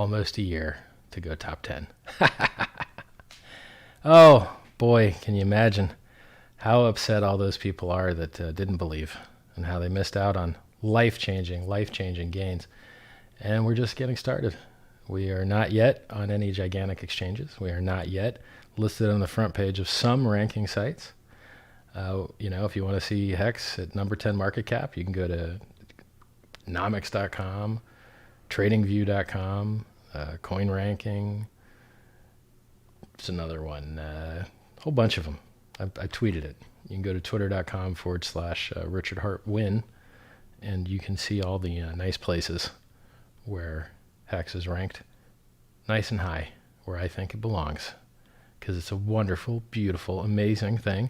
almost a year to go top 10. Oh boy, can you imagine how upset all those people are that didn't believe, and how they missed out on life-changing gains. And we're just getting started. We are not yet on any gigantic exchanges. We are not yet listed on the front page of some ranking sites. If you want to see HEX at number 10 market cap, you can go to nomics.com, tradingview.com, coin ranking. There's another one, a whole bunch of them. I tweeted it. You can go to twitter.com/Richard Hart Win, and you can see all the nice places where HEX is ranked nice and high, where I think it belongs, because it's a wonderful, beautiful, amazing thing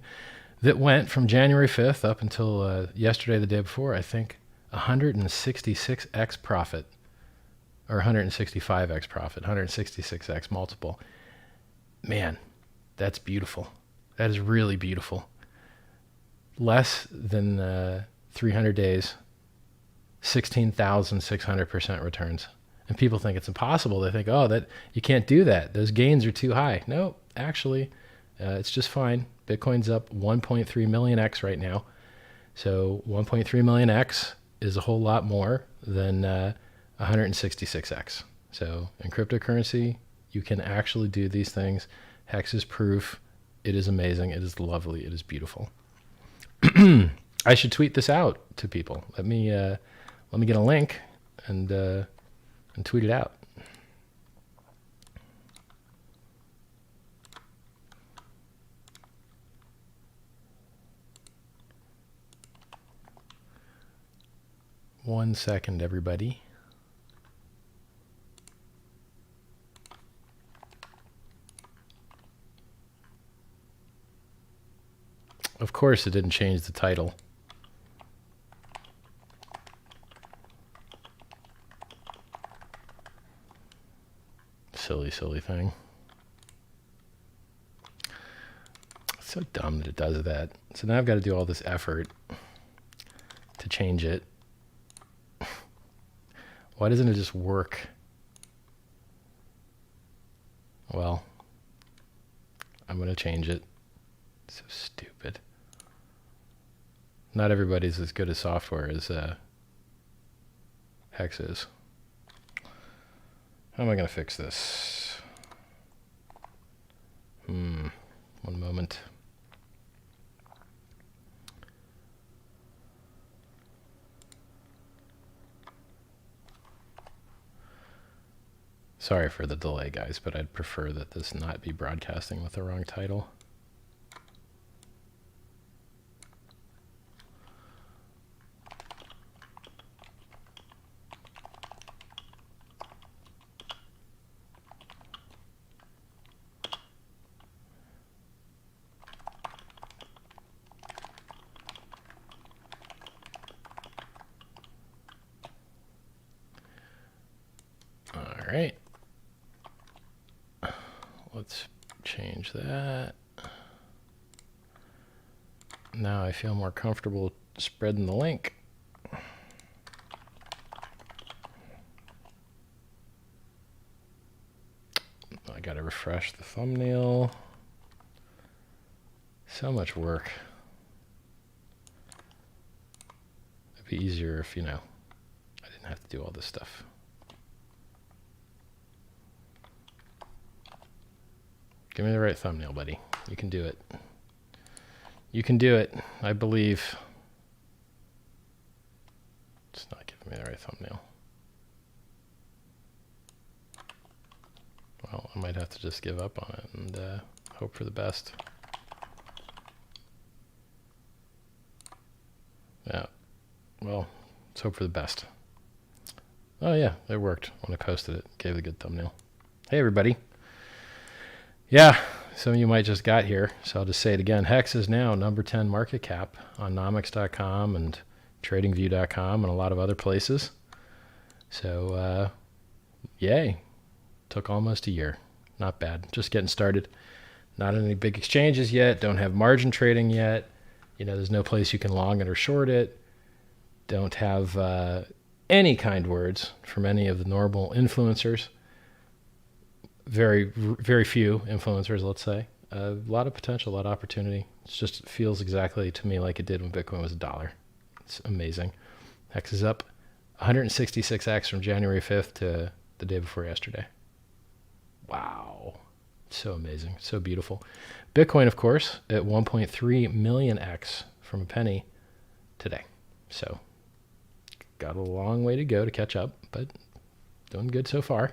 that went from January 5th up until yesterday, the day before, I think 166x profit, or 165x profit, 166x multiple. Man, that's beautiful. That is really beautiful. Less than 300 days, 16,600% returns. And people think it's impossible. They think, oh, that you can't do that. Those gains are too high. No, actually, it's just fine. Bitcoin's up 1.3 million X right now. So 1.3 million X is a whole lot more than 166X. So in cryptocurrency, you can actually do these things. HEX is proof. It is amazing. It is lovely. It is beautiful. I should tweet this out to people. Let me get a link and tweet it out. One second, everybody. Of course, it didn't change the title. Silly thing. It's so dumb that it does that. So now I've got to do all this effort to change it. Why doesn't it just work? Well, I'm going to change it. So stupid. Not everybody's as good at software as HEX is. How am I going to fix this? One moment. Sorry for the delay, guys, but I'd prefer that this not be broadcasting with the wrong title. All right. Let's change that. Now I feel more comfortable spreading the link. I gotta refresh the thumbnail. So much work. It'd be easier if, I didn't have to do all this stuff. Give me the right thumbnail, buddy. You can do it. You can do it. I believe. It's not giving me the right thumbnail. Well, I might have to just give up on it and hope for the best. Yeah. Well, let's hope for the best. Oh yeah, it worked when I posted it. Gave it a good thumbnail. Hey everybody. Yeah, some of you might just got here, so I'll just say it again. HEX is now number 10 market cap on nomics.com and tradingview.com and a lot of other places. So, yay. Took almost a year. Not bad. Just getting started. Not any big exchanges yet. Don't have margin trading yet. There's no place you can long it or short it. Don't have any kind words from any of the normal influencers. very few influencers, let's say. A lot of potential, a lot of opportunity. It just feels exactly to me like it did when Bitcoin was $1. It's amazing. HEX is up 166x from January 5th to the day before yesterday. Wow. So amazing. So beautiful. Bitcoin, of course, at 1.3 million x from a penny today. So got a long way to go to catch up, but doing good so far.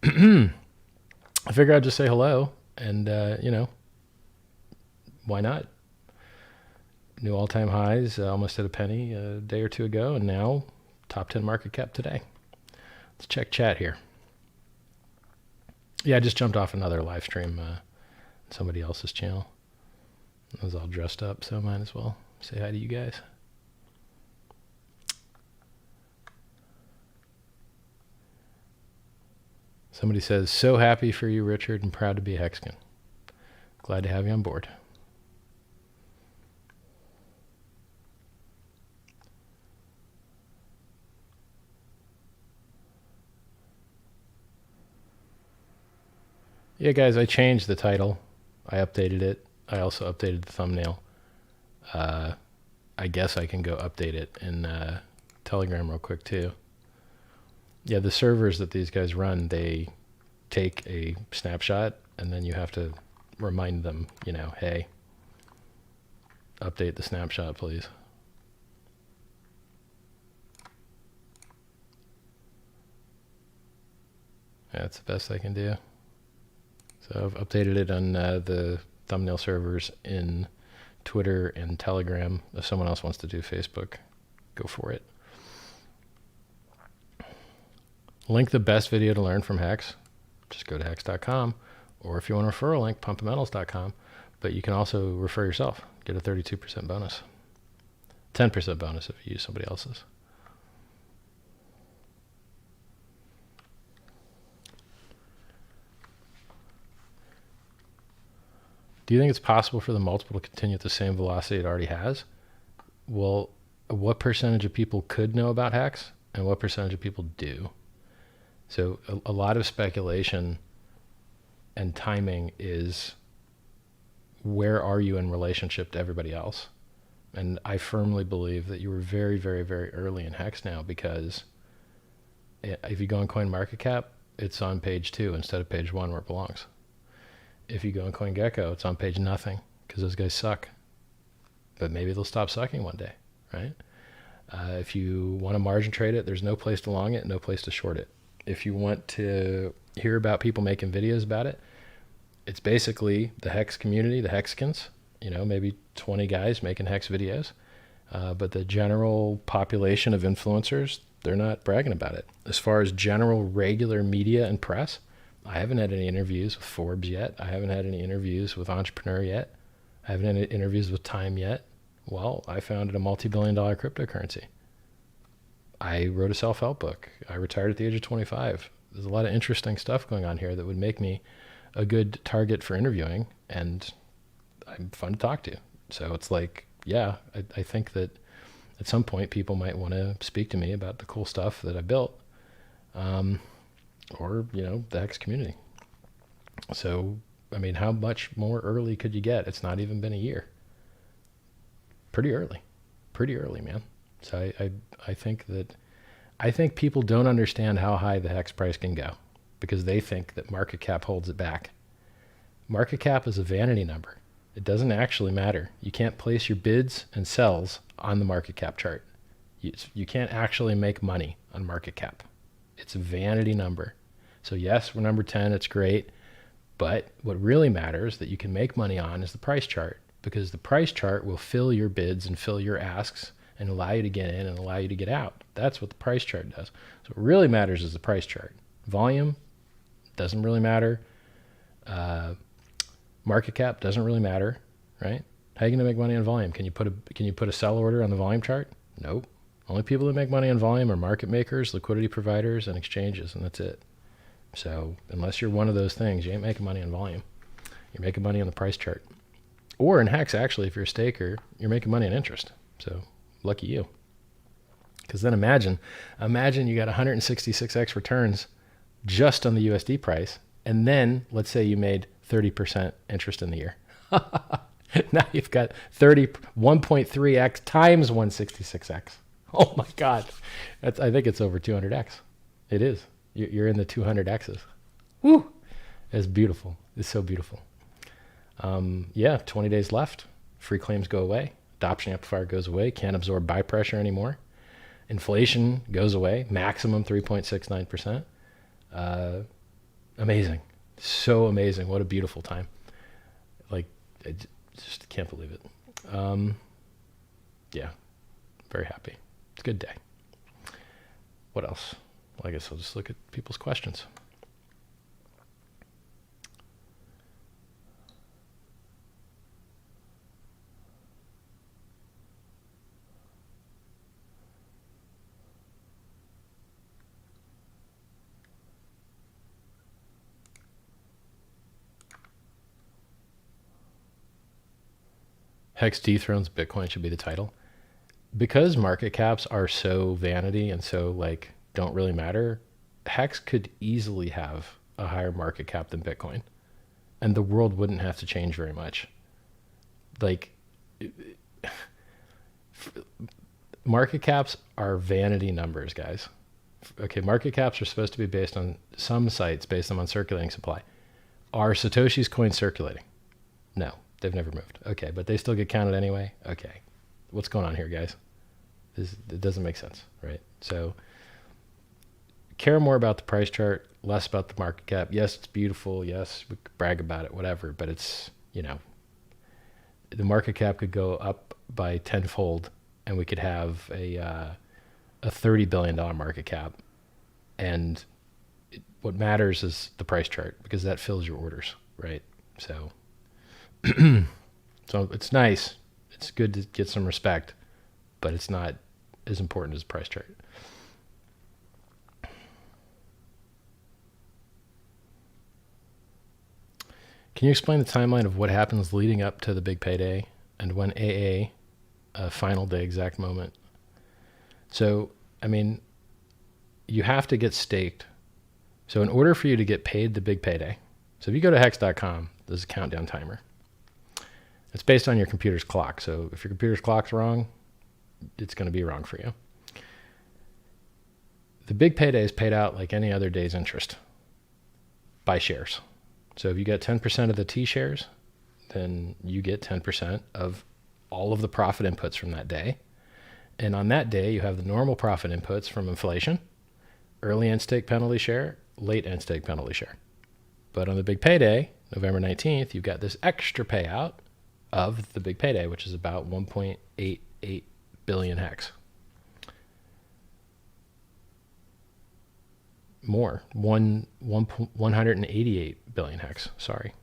I figured I'd just say hello and, why not? New all-time highs, almost at a penny a day or two ago, and now top 10 market cap today. Let's check chat here. Yeah, I just jumped off another live stream, somebody else's channel. I was all dressed up, so I might as well say hi to you guys. Somebody says, so happy for you, Richard, and proud to be a Hexican. Glad to have you on board. Yeah, guys, I changed the title. I updated it. I also updated the thumbnail. I guess I can go update it in Telegram real quick, too. Yeah, the servers that these guys run, they take a snapshot, and then you have to remind them, hey, update the snapshot, please. That's the best I can do. So I've updated it on the thumbnail servers in Twitter and Telegram. If someone else wants to do Facebook, go for it. Link the best video to learn from HEX. Just go to hex.com. Or if you want a referral link, pumpamentals.com. But you can also refer yourself. Get a 32% bonus. 10% bonus if you use somebody else's. Do you think it's possible for the multiple to continue at the same velocity it already has? Well, what percentage of people could know about HEX and what percentage of people do? So a lot of speculation and timing is where are you in relationship to everybody else? And I firmly believe that you were very, very, very early in HEX now, because if you go on CoinMarketCap, it's on page 2 instead of page 1 where it belongs. If you go on CoinGecko, it's on page nothing because those guys suck. But maybe they'll stop sucking one day, right? If you want to margin trade it, there's no place to long it, no place to short it. If you want to hear about people making videos about it, it's basically the HEX community, the Hexicans, maybe 20 guys making HEX videos. But the general population of influencers, they're not bragging about it. As far as general regular media and press, I haven't had any interviews with Forbes yet. I haven't had any interviews with Entrepreneur yet. I haven't had any interviews with Time yet. Well, I founded a multi-billion-dollar cryptocurrency. I wrote a self-help book. I retired at the age of 25. There's a lot of interesting stuff going on here that would make me a good target for interviewing, and I'm fun to talk to. So it's like, yeah, I think that at some point people might want to speak to me about the cool stuff that I built. Or, the HEX community. So, I mean, how much more early could you get? It's not even been a year. Pretty early, man. So I think people don't understand how high the HEX price can go because they think that market cap holds it back. Market cap is a vanity number. It doesn't actually matter. You can't place your bids and sells on the market cap chart. You can't actually make money on market cap. It's a vanity number. So yes, we're number 10, it's great. But what really matters that you can make money on is the price chart, because the price chart will fill your bids and fill your asks and allow you to get in and allow you to get out. That's what the price chart does. So what really matters is the price chart. Volume doesn't really matter. Market cap doesn't really matter, right? How are you going to make money on volume? Can you put a sell order on the volume chart? Nope. Only people that make money on volume are market makers, liquidity providers, and exchanges, and that's it. So unless you're one of those things, you ain't making money on volume. You're making money on the price chart. Or in HEX, actually, if you're a staker, you're making money on interest. So lucky you. Because then imagine you got 166x returns just on the USD price, And then let's say you made 30% interest in the year. Now you've got 1.3x times 166x. Oh my God. I think it's over 200x. It is. You're in the 200x's. Woo! It's beautiful. It's so beautiful. Yeah, 20 days left. Free claims go away. Adoption amplifier goes away. Can't absorb buy pressure anymore. Inflation goes away. Maximum 3.69%. Amazing. So amazing. What a beautiful time. Like, I just can't believe it. Yeah, very happy. It's a good day. What else? Well, I guess I'll just look at people's questions. Hex dethrones Bitcoin should be the title. Because market caps are so vanity and so like don't really matter, Hex could easily have a higher market cap than Bitcoin, and the world wouldn't have to change very much. Like, market caps are vanity numbers, guys. Okay, market caps are supposed to be based on some sites, based on circulating supply. Are Satoshi's coins circulating? No. They've never moved. Okay, but they still get counted anyway? Okay. What's going on here, guys? It doesn't make sense, right? So care more about the price chart, less about the market cap. Yes, it's beautiful. Yes, we could brag about it, whatever. But it's, the market cap could go up by tenfold, and we could have a $30 billion market cap. And what matters is the price chart, because that fills your orders, right? So... So it's nice. It's good to get some respect, but it's not as important as the price chart. Can you explain the timeline of what happens leading up to the big payday and when AA, final day exact moment? So, I mean, you have to get staked. So in order for you to get paid the big payday, so if you go to hex.com, there's a countdown timer. It's based on your computer's clock. So if your computer's clock's wrong, it's going to be wrong for you. The big payday is paid out like any other day's interest by shares. So if you get 10% of the T shares, then you get 10% of all of the profit inputs from that day. And on that day, you have the normal profit inputs from inflation, early end stake penalty share, late end stake penalty share. But on the big payday, November 19th, you've got this extra payout of the big payday, which is about 1.88 billion hex. More, 188 billion hex, sorry.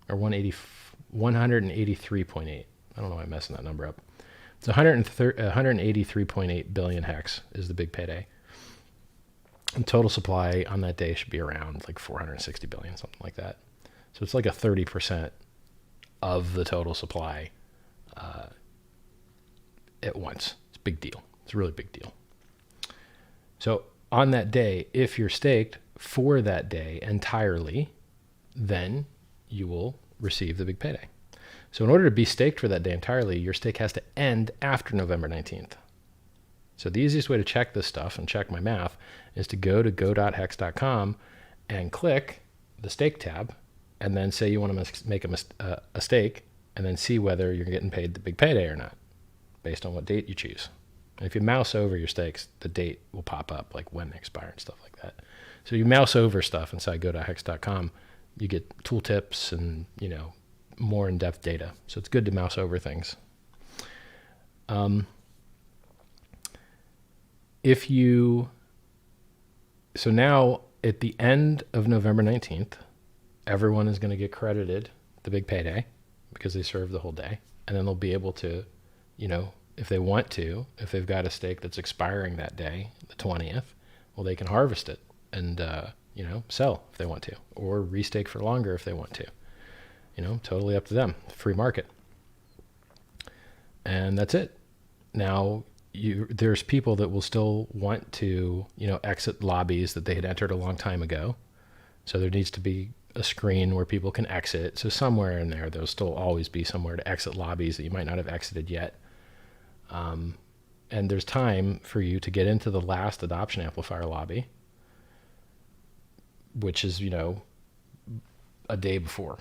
Or 183.8. I don't know why I'm messing that number up. It's 183.8 billion hex is the big payday. And total supply on that day should be around like 460 billion, something like that. So it's like a 30% of the total supply at once. It's a big deal. It's a really big deal. So on that day, if you're staked for that day entirely, then you will receive the big payday. So in order to be staked for that day entirely, your stake has to end after November 19th. So the easiest way to check this stuff and check my math is to go to go.hex.com and click the stake tab, and then say you want to make a stake, and then see whether you're getting paid the big payday or not, based on what date you choose. And if you mouse over your stakes, the date will pop up, like when they expire and stuff like that. So you mouse over stuff inside go.hex.com, you get tooltips and, more in-depth data. So it's good to mouse over things. So now at the end of November 19th, everyone is going to get credited the big payday because they served the whole day. And then they'll be able to, if they want to, if they've got a stake that's expiring that day, the 20th, well, they can harvest it and, sell if they want to, or restake for longer if they want to. Totally up to them. Free market. And that's it. Now, there's people that will still want to, exit lobbies that they had entered a long time ago. So there needs to be a screen where people can exit. So somewhere in there, there'll still always be somewhere to exit lobbies that you might not have exited yet. And there's time for you to get into the last adoption amplifier lobby, which is, you know, a day before.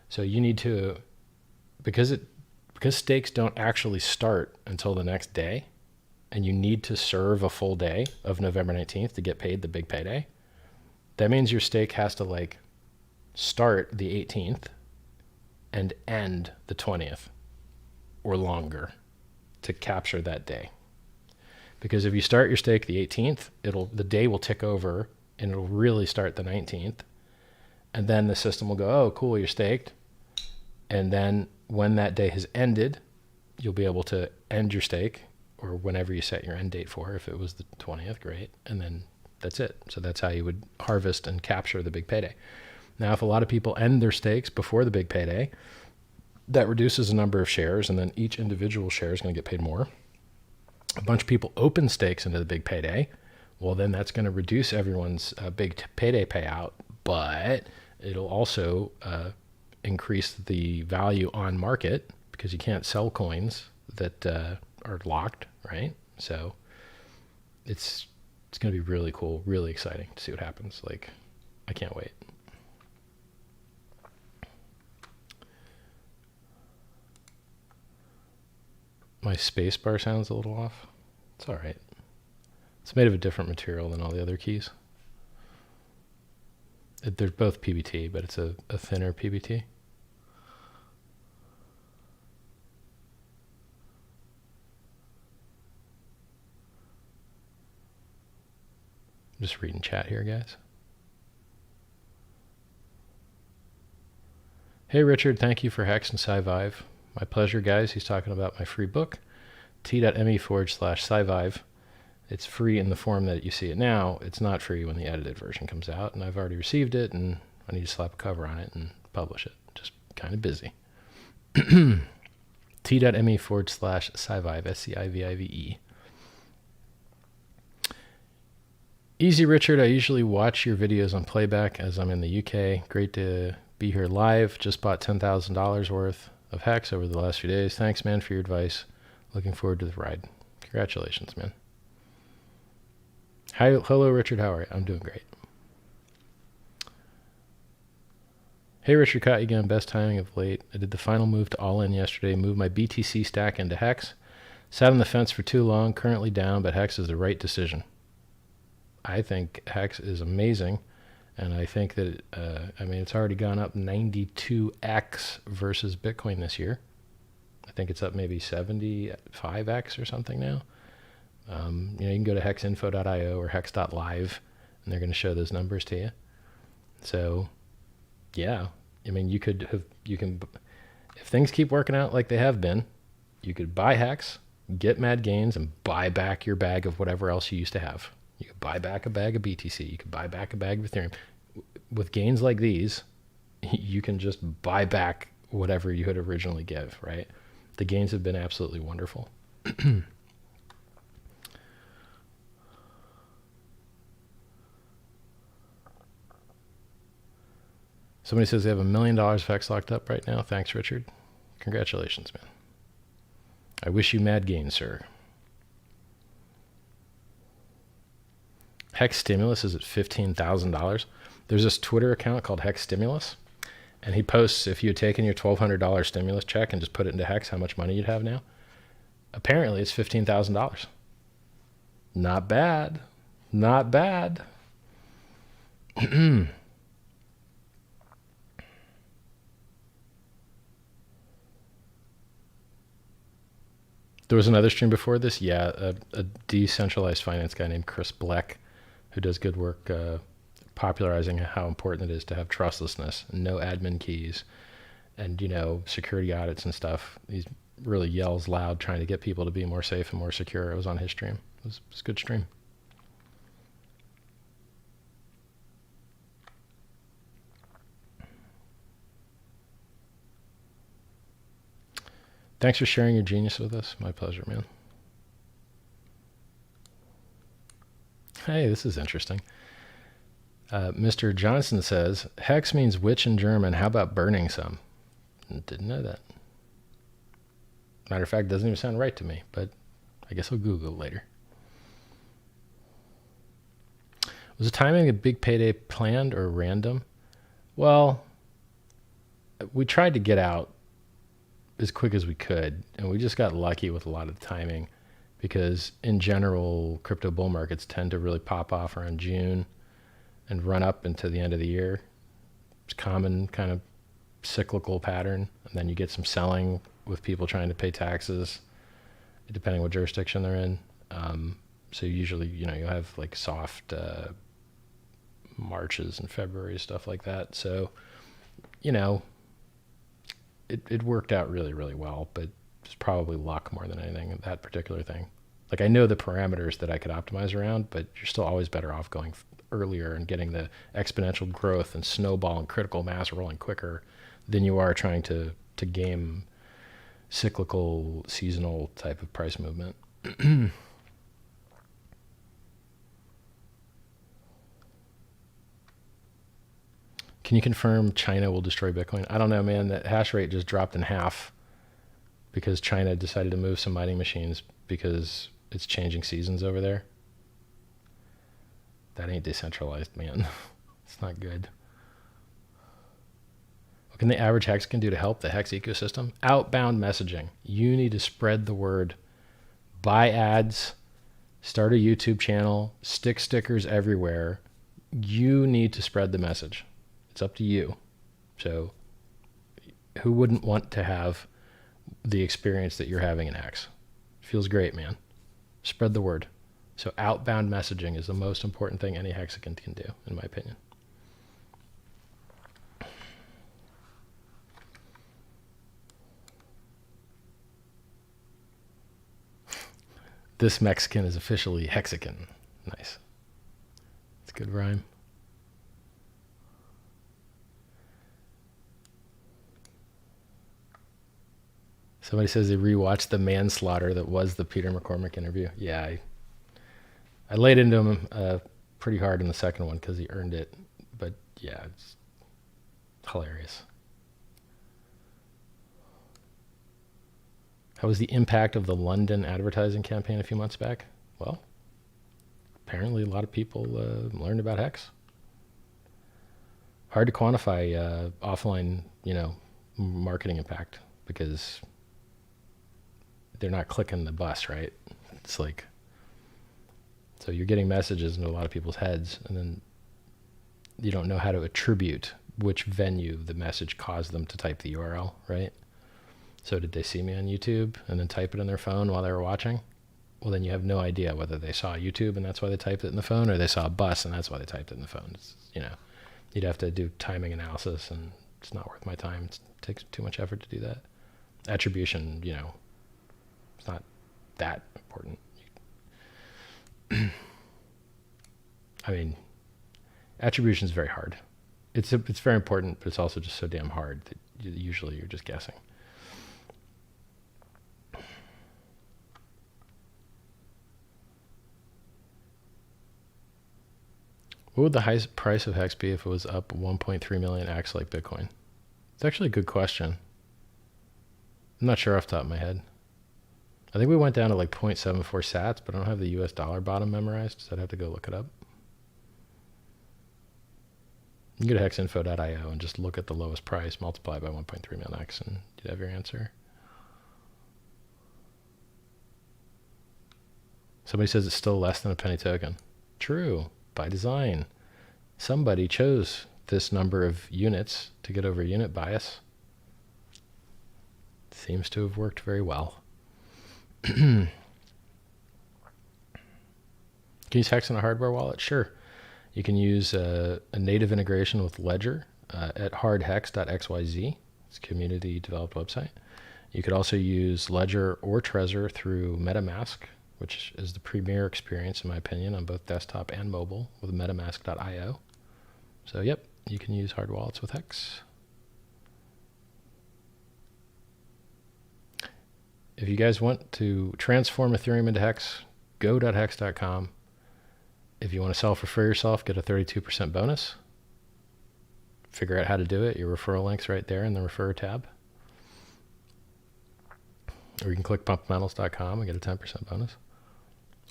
So you need to, because stakes don't actually start until the next day, and you need to serve a full day of November 19th to get paid the big payday. That means your stake has to like start the 18th and end the 20th or longer to capture that day. Because if you start your stake the 18th, the day will tick over and it'll really start the 19th. And then the system will go, oh, cool, you're staked. And then when that day has ended, you'll be able to end your stake, or whenever you set your end date for. If it was the 20th, great. And then that's it. So that's how you would harvest and capture the big payday. Now, if a lot of people end their stakes before the big payday, that reduces the number of shares, and then each individual share is going to get paid more. A bunch of people open stakes into the big payday. Well, then that's going to reduce everyone's big payday payout, but it'll also increase the value on market because you can't sell coins that are locked, right? So it's going to be really cool, really exciting to see what happens. Like, I can't wait. My space bar sounds a little off. It's all right. It's made of a different material than all the other keys. They're both PBT, but it's a thinner PBT. I'm just reading chat here, guys. Hey, Richard, thank you for HEX and Scivive. My pleasure, guys. He's talking about my free book, t.me/Scivive. It's free in the form that you see it now. It's not free when the edited version comes out, and I've already received it, and I need to slap a cover on it and publish it. Just kind of busy. t.me/Scivive, S-C-I-V-I-V-E. Easy, Richard. I usually watch your videos on playback as I'm in the UK. Great to be here live. Just bought $10,000 worth of HEX over the last few days. Thanks, man, for your advice. Looking forward to the ride. Congratulations, man. Hi, hello, Richard. How are you? I'm doing great. Hey, Richard, caught you again. Best timing of late. I did the final move to all in yesterday. Moved my BTC stack into HEX. Sat on the fence for too long. Currently down, but HEX is the right decision. I think HEX is amazing. And I think that, I mean, it's already gone up 92x versus Bitcoin this year. I think it's up maybe 75x or something now. You know, you can go to hexinfo.io or hex.live, and they're going to show those numbers to you. So, yeah, I mean, you can, if things keep working out like they have been, you could buy HEX, get mad gains, and buy back your bag of whatever else you used to have. You could buy back a bag of BTC. You could buy back a bag of Ethereum. With gains like these, you can just buy back whatever you had originally give, right? The gains have been absolutely wonderful. Somebody says they have $1 million of HEX locked up right now. Thanks, Richard. Congratulations, man. I wish you mad gains, sir. HEX Stimulus is at $15,000. There's this Twitter account called HEX Stimulus, and he posts if you had taken your $1,200 stimulus check and just put it into HEX, how much money you'd have now. Apparently, it's $15,000. Not bad. Not bad. There was another stream before this. Yeah, a decentralized finance guy named Chris Blec, who does good work popularizing how important it is to have trustlessness, no admin keys, and, you know, security audits and stuff. He really yells loud trying to get people to be more safe and more secure. It was on his stream. It was a good stream. Thanks for sharing your genius with us. My pleasure, man. Hey, this is interesting. Mr. Johnson says, Hex means witch in German. How about burning some? Didn't know that. Matter of fact, it doesn't even sound right to me, but I guess I'll Google it later. Was the timing of big payday planned or random? Well, we tried to get out as quick as we could, and we just got lucky with a lot of the timing because in general, crypto bull markets tend to really pop off around June and run up into the end of the year. It's a common kind of cyclical pattern. And then you get some selling with people trying to pay taxes, depending what jurisdiction they're in. So usually, you have like soft Marches and February, stuff like that. So, it worked out really, really well, but it's probably luck more than anything, that particular thing. Like I know the parameters that I could optimize around, but you're still always better off going earlier and getting the exponential growth and snowball and critical mass rolling quicker than you are trying to game cyclical, seasonal type of price movement. Can you confirm China will destroy Bitcoin? I don't know, man. That hash rate just dropped in half because China decided to move some mining machines because it's changing seasons over there. That ain't decentralized, man. It's not good. What can the average Hexican do to help the Hex ecosystem? Outbound messaging. You need to spread the word. Buy ads. Start a YouTube channel. Stick stickers everywhere. You need to spread the message. It's up to you. So who wouldn't want to have the experience that you're having in Hex? Feels great, man. Spread the word. So outbound messaging is the most important thing any Hexican can do, in my opinion. This Mexican is officially Hexican. Nice. It's a good rhyme. Somebody says they rewatched the manslaughter that was the Peter McCormack interview. Yeah, I laid into him pretty hard in the second one because he earned it. But yeah, it's hilarious. How was the impact of the London advertising campaign a few months back? Well, apparently a lot of people learned about Hex. Hard to quantify offline, marketing impact because they're not clicking the bus, right? It's like, so you're getting messages into a lot of people's heads, and then you don't know how to attribute which venue the message caused them to type the URL, right? So did they see me on YouTube and then type it in their phone while they were watching? Well, then you have no idea whether they saw YouTube and that's why they typed it in the phone, or they saw a bus and that's why they typed it in the phone. It's, you'd have to do timing analysis, and it's not worth my time. It takes too much effort to do that. Attribution, it's not that important. I mean, attribution is very hard. It's very important, but it's also just so damn hard that usually you're just guessing. What would the highest price of Hex be if it was up 1.3 million X like Bitcoin? It's actually a good question. I'm not sure off the top of my head. I think we went down to like 0.74 sats, but I don't have the US dollar bottom memorized, so I'd have to go look it up. You can go to hexinfo.io and just look at the lowest price, multiply by 1.3 million X, and you'd have your answer. Somebody says it's still less than a penny token. True, by design. Somebody chose this number of units to get over unit bias. Seems to have worked very well. Can you use Hex in a hardware wallet? Sure. You can use a native integration with Ledger at hardhex.xyz. It's a community developed website. You could also use Ledger or Trezor through MetaMask, which is the premier experience, in my opinion, on both desktop and mobile with metamask.io. So, yep, you can use hard wallets with Hex. If you guys want to transform Ethereum into Hex, go.hex.com. If you want to self-refer yourself, get a 32% bonus. Figure out how to do it. Your referral link's right there in the refer tab. Or you can click pumpmetals.com and get a 10% bonus.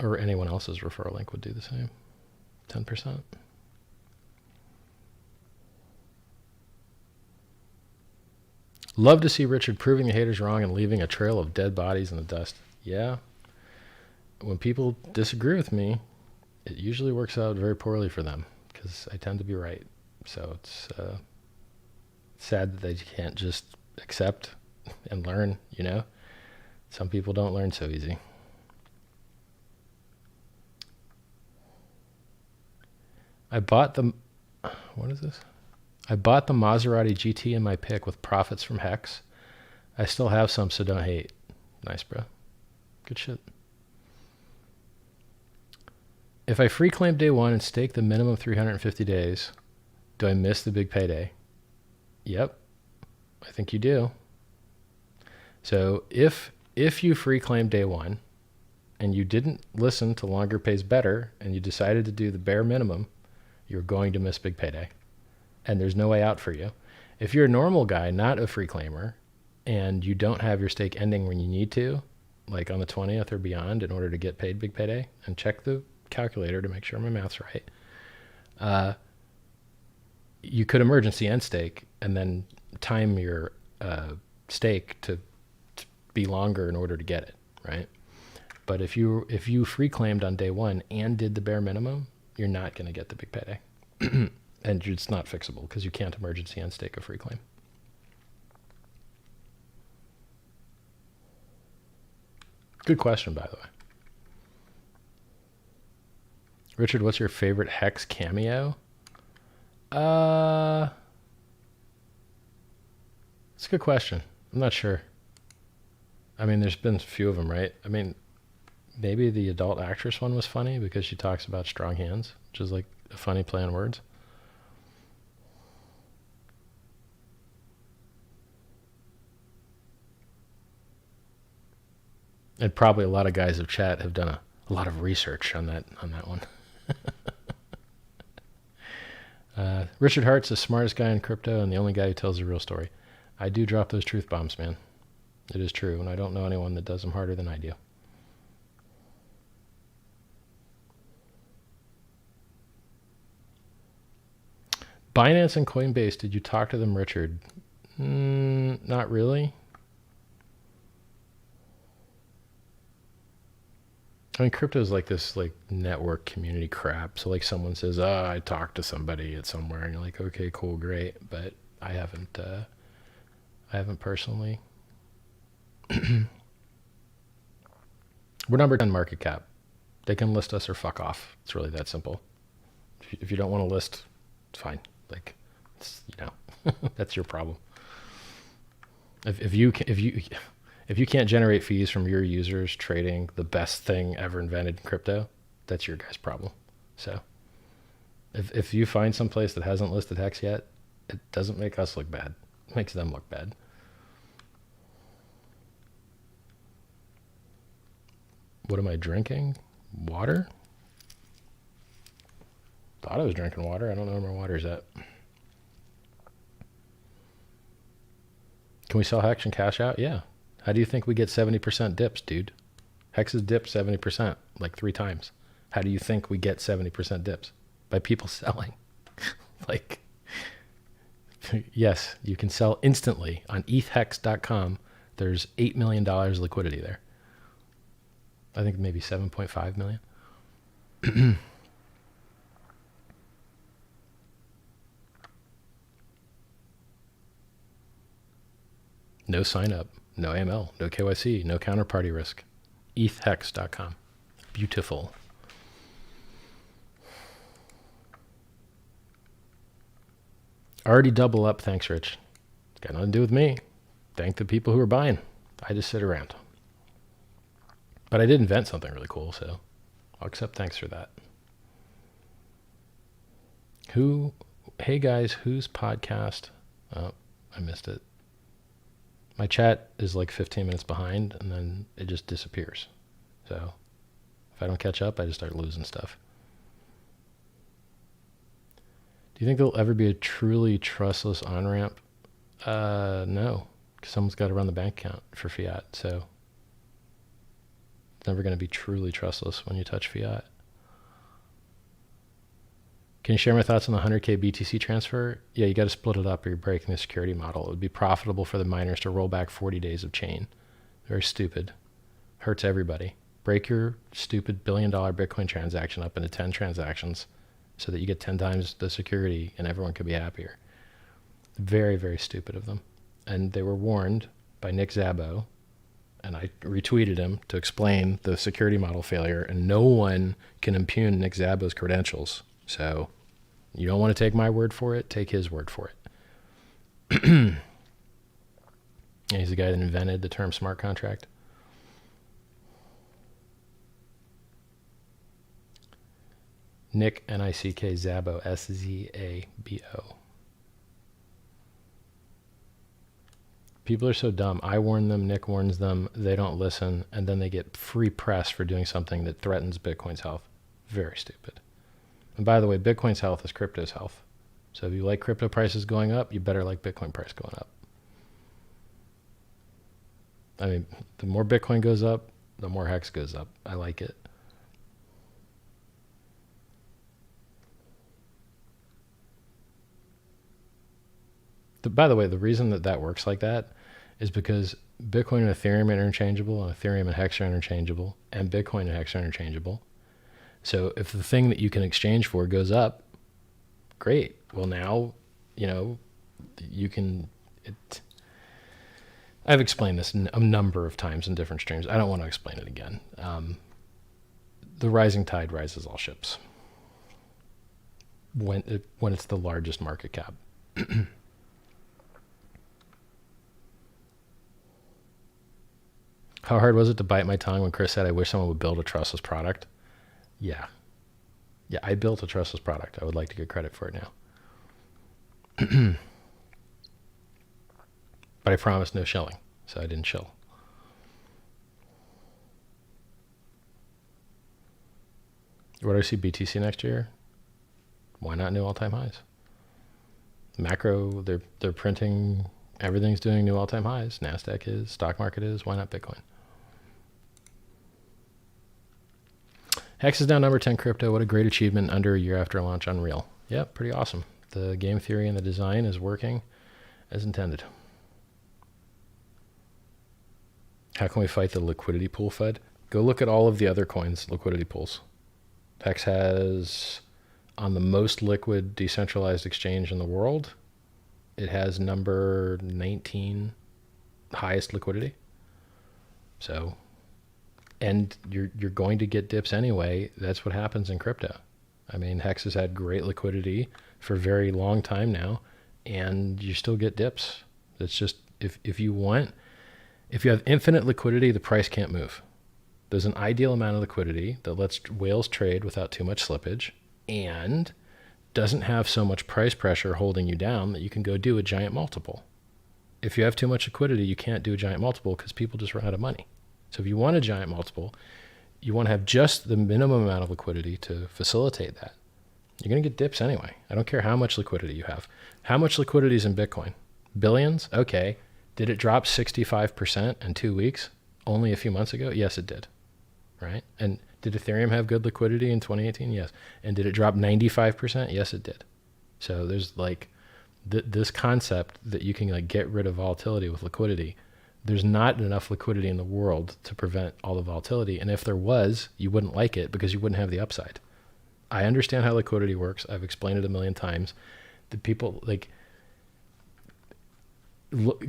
Or anyone else's referral link would do the same. 10%. Love to see Richard proving the haters wrong and leaving a trail of dead bodies in the dust. Yeah. When people disagree with me, it usually works out very poorly for them because I tend to be right. So it's sad that they can't just accept and learn, you know? Some people don't learn so easy. I bought the, what is this? I bought the Maserati GT in my pick with profits from HEX. I still have some, so don't hate. Nice, bro. Good shit. If I free claim day one and stake the minimum 350 days, do I miss the big payday? Yep, I think you do. So if you free claim day one and you didn't listen to longer pays better and you decided to do the bare minimum, you're going to miss big payday. And there's no way out for you. If you're a normal guy, not a free claimer, and you don't have your stake ending when you need to, like on the 20th or beyond in order to get paid big payday, and check the calculator to make sure my math's right, you could emergency end stake and then time your stake to be longer in order to get it, right? But if you free claimed on day one and did the bare minimum, you're not going to get the big payday. And it's not fixable because you can't emergency end stake a free claim. Good question, by the way. Richard, what's your favorite HEX Cameo? It's a good question. I'm not sure. I mean, there's been a few of them, right? I mean, maybe the adult actress one was funny because she talks about strong hands, which is like a funny play on words. And probably a lot of guys of chat have done a lot of research on that one. Richard Hart's the smartest guy in crypto and the only guy who tells the real story. I do drop those truth bombs, man. It is true, and I don't know anyone that does them harder than I do. Binance and Coinbase, did you talk to them, Richard? Not really. I mean, crypto is like this like network community crap. So like someone says, "Oh, I talked to somebody at somewhere," and you're like, "Okay, cool, great," but I haven't personally. We're number 10 market cap. They can list us or fuck off. It's really that simple. If you don't want to list, it's fine. Like, it's, you know, that's your problem. If you can't generate fees from your users trading the best thing ever invented in crypto, that's your guy's problem. So if you find some place that hasn't listed HEX yet, it doesn't make us look bad. It makes them look bad. What am I drinking? Water? Thought I was drinking water. I don't know where my water's at. Can we sell HEX and cash out? Yeah. How do you think we get 70% dips, dude? HEX has dipped 70%, like 3 times. How do you think we get 70% dips? By people selling. Like, yes, you can sell instantly on ethhex.com. There's $8 million liquidity there. I think maybe 7.5 million. No sign up, no AML, no KYC, no counterparty risk. ethhex.com. Beautiful. Already double up. Thanks, Rich. It's got nothing to do with me. Thank the people who are buying. I just sit around. But I did invent something really cool, so I'll accept thanks for that. Hey guys, whose podcast? Oh, I missed it. My chat is like 15 minutes behind and then it just disappears. So if I don't catch up, I just start losing stuff. Do you think there'll ever be a truly trustless on-ramp? No, because someone's got to run the bank account for fiat. So it's never going to be truly trustless when you touch fiat. Can you share my thoughts on the 100K BTC transfer? Yeah, you got to split it up or you're breaking the security model. It would be profitable for the miners to roll back 40 days of chain. Very stupid. Hurts everybody. Break your stupid $1 billion Bitcoin transaction up into 10 transactions so that you get 10 times the security and everyone could be happier. Very, very stupid of them. And they were warned by Nick Szabo, and I retweeted him to explain the security model failure, and no one can impugn Nick Szabo's credentials. So you don't want to take my word for it, take his word for it. And he's the guy that invented the term smart contract. Nick, N-I-C-K, Szabo, S-Z-A-B-O. People are so dumb. I warn them, Nick warns them, they don't listen, and then they get free press for doing something that threatens Bitcoin's health. Very stupid. And by the way, Bitcoin's health is crypto's health. So if you like crypto prices going up, you better like Bitcoin price going up. I mean, the more Bitcoin goes up, the more HEX goes up. I like it. By the way, the reason that that works like that is because Bitcoin and Ethereum are interchangeable, and Ethereum and HEX are interchangeable, and Bitcoin and HEX are interchangeable. So if the thing that you can exchange for goes up, great. Well, now, you can... I've explained this a number of times in different streams. I don't want to explain it again. The rising tide rises all ships when it's the largest market cap. How hard was it to bite my tongue when Chris said, I wish someone would build a trustless product? Yeah. Yeah, I built a trustless product. I would like to get credit for it now. But I promised no shilling, so I didn't shill. Where do I see BTC next year? Why not new all-time highs? Macro, they're printing, everything's doing new all-time highs. NASDAQ is, stock market is, why not Bitcoin? HEX is now number 10 crypto. What a great achievement under a year after launch. Unreal. Yep, pretty awesome. The game theory and the design is working as intended. How can we fight the liquidity pool FUD? Go look at all of the other coins' liquidity pools. HEX has, on the most liquid decentralized exchange in the world, it has number 19 highest liquidity. So, and you're going to get dips anyway. That's what happens in crypto. I mean, HEX has had great liquidity for a very long time now, and you still get dips. It's just, if you have infinite liquidity, the price can't move. There's an ideal amount of liquidity that lets whales trade without too much slippage and doesn't have so much price pressure holding you down that you can go do a giant multiple. If you have too much liquidity, you can't do a giant multiple because people just run out of money. So if you want a giant multiple, you want to have just the minimum amount of liquidity to facilitate that. You're going to get dips anyway. I don't care how much liquidity you have. How much liquidity is in Bitcoin? Billions? Okay. Did it drop 65% in 2 weeks only a few months ago? Yes, it did. Right? And did Ethereum have good liquidity in 2018? Yes. And did it drop 95%? Yes, it did. So there's like this concept that you can like get rid of volatility with liquidity. There's not enough liquidity in the world to prevent all the volatility. And if there was, you wouldn't like it because you wouldn't have the upside. I understand how liquidity works. I've explained it a million times. The people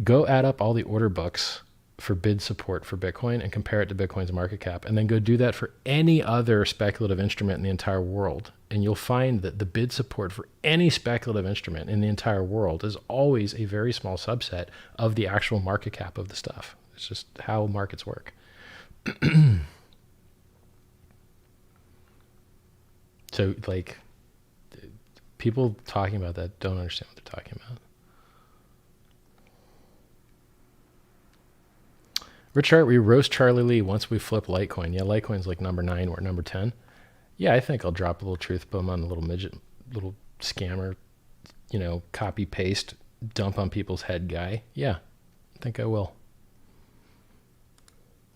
go add up all the order books for bid support for Bitcoin and compare it to Bitcoin's market cap, and then go do that for any other speculative instrument in the entire world. And you'll find that the bid support for any speculative instrument in the entire world is always a very small subset of the actual market cap of the stuff. It's just how markets work. So like people talking about that don't understand what they're talking about. Richard, we roast Charlie Lee once we flip Litecoin. Yeah, Litecoin's like number 9, we're number 10. Yeah, I think I'll drop a little truth bomb on the little midget, little scammer copy paste, dump on people's head guy. Yeah, I think I will.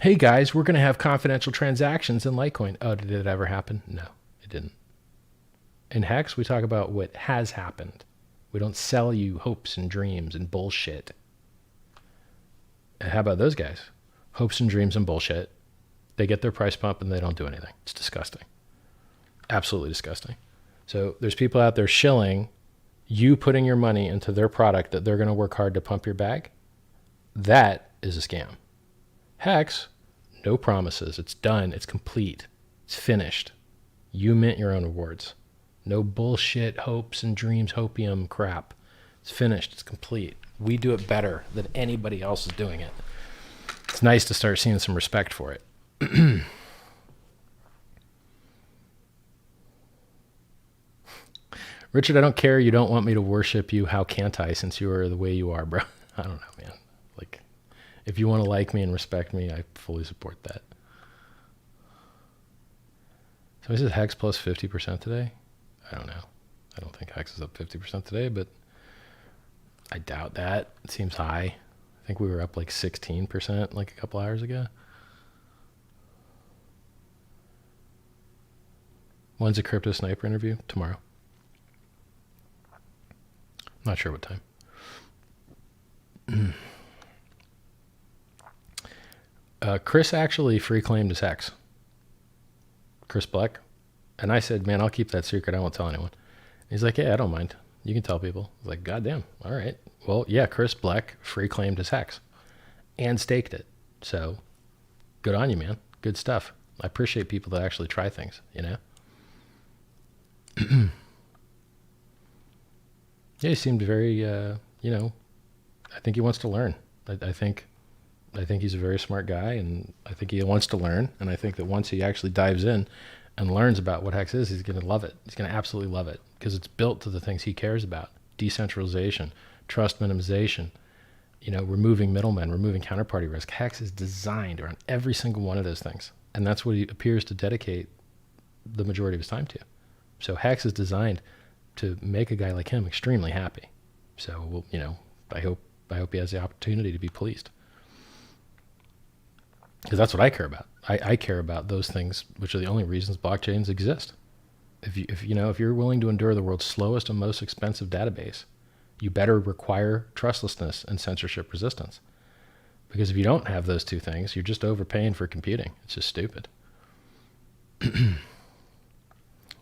Hey guys, we're going to have confidential transactions in Litecoin. Oh, did it ever happen? No, it didn't. In HEX, we talk about what has happened. We don't sell you hopes and dreams and bullshit. And how about those guys? Hopes and dreams and bullshit. They get their price pump and they don't do anything. It's disgusting. Absolutely disgusting. So there's people out there shilling you putting your money into their product that they're going to work hard to pump your bag. That is a scam. HEX, no promises. It's done. It's complete. It's finished. You mint your own rewards. No bullshit hopes and dreams, hopium crap. It's finished. It's complete. We do it better than anybody else is doing it. It's nice to start seeing some respect for it. Richard, I don't care. You don't want me to worship you. How can't I, since you are the way you are, bro? I don't know, man. Like, if you want to like me and respect me, I fully support that. So is it HEX plus 50% today? I don't know. I don't think HEX is up 50% today, but I doubt that. It seems high. I think we were up like 16% like a couple hours ago. When's the Crypto Sniper interview? Tomorrow. Not sure what time. Chris actually free claimed his HEX. Chris Blec. And I said, man, I'll keep that secret. I won't tell anyone. He's like, yeah, I don't mind. You can tell people. I was like, goddamn. All right. Well, yeah, Chris Blec free claimed his HEX and staked it. So good on you, man. Good stuff. I appreciate people that actually try things, Yeah, he seemed very, I think he wants to learn. I think he's a very smart guy, and I think he wants to learn. And I think that once he actually dives in and learns about what HEX is, he's going to love it. He's going to absolutely love it because it's built to the things he cares about: decentralization, trust minimization, removing middlemen, removing counterparty risk. HEX is designed around every single one of those things, and that's what he appears to dedicate the majority of his time to. So HEX is designed to make a guy like him extremely happy. So, I hope he has the opportunity to be pleased. Because that's what I care about. I care about those things, which are the only reasons blockchains exist. If you're willing to endure the world's slowest and most expensive database, you better require trustlessness and censorship resistance. Because if you don't have those two things, you're just overpaying for computing. It's just stupid.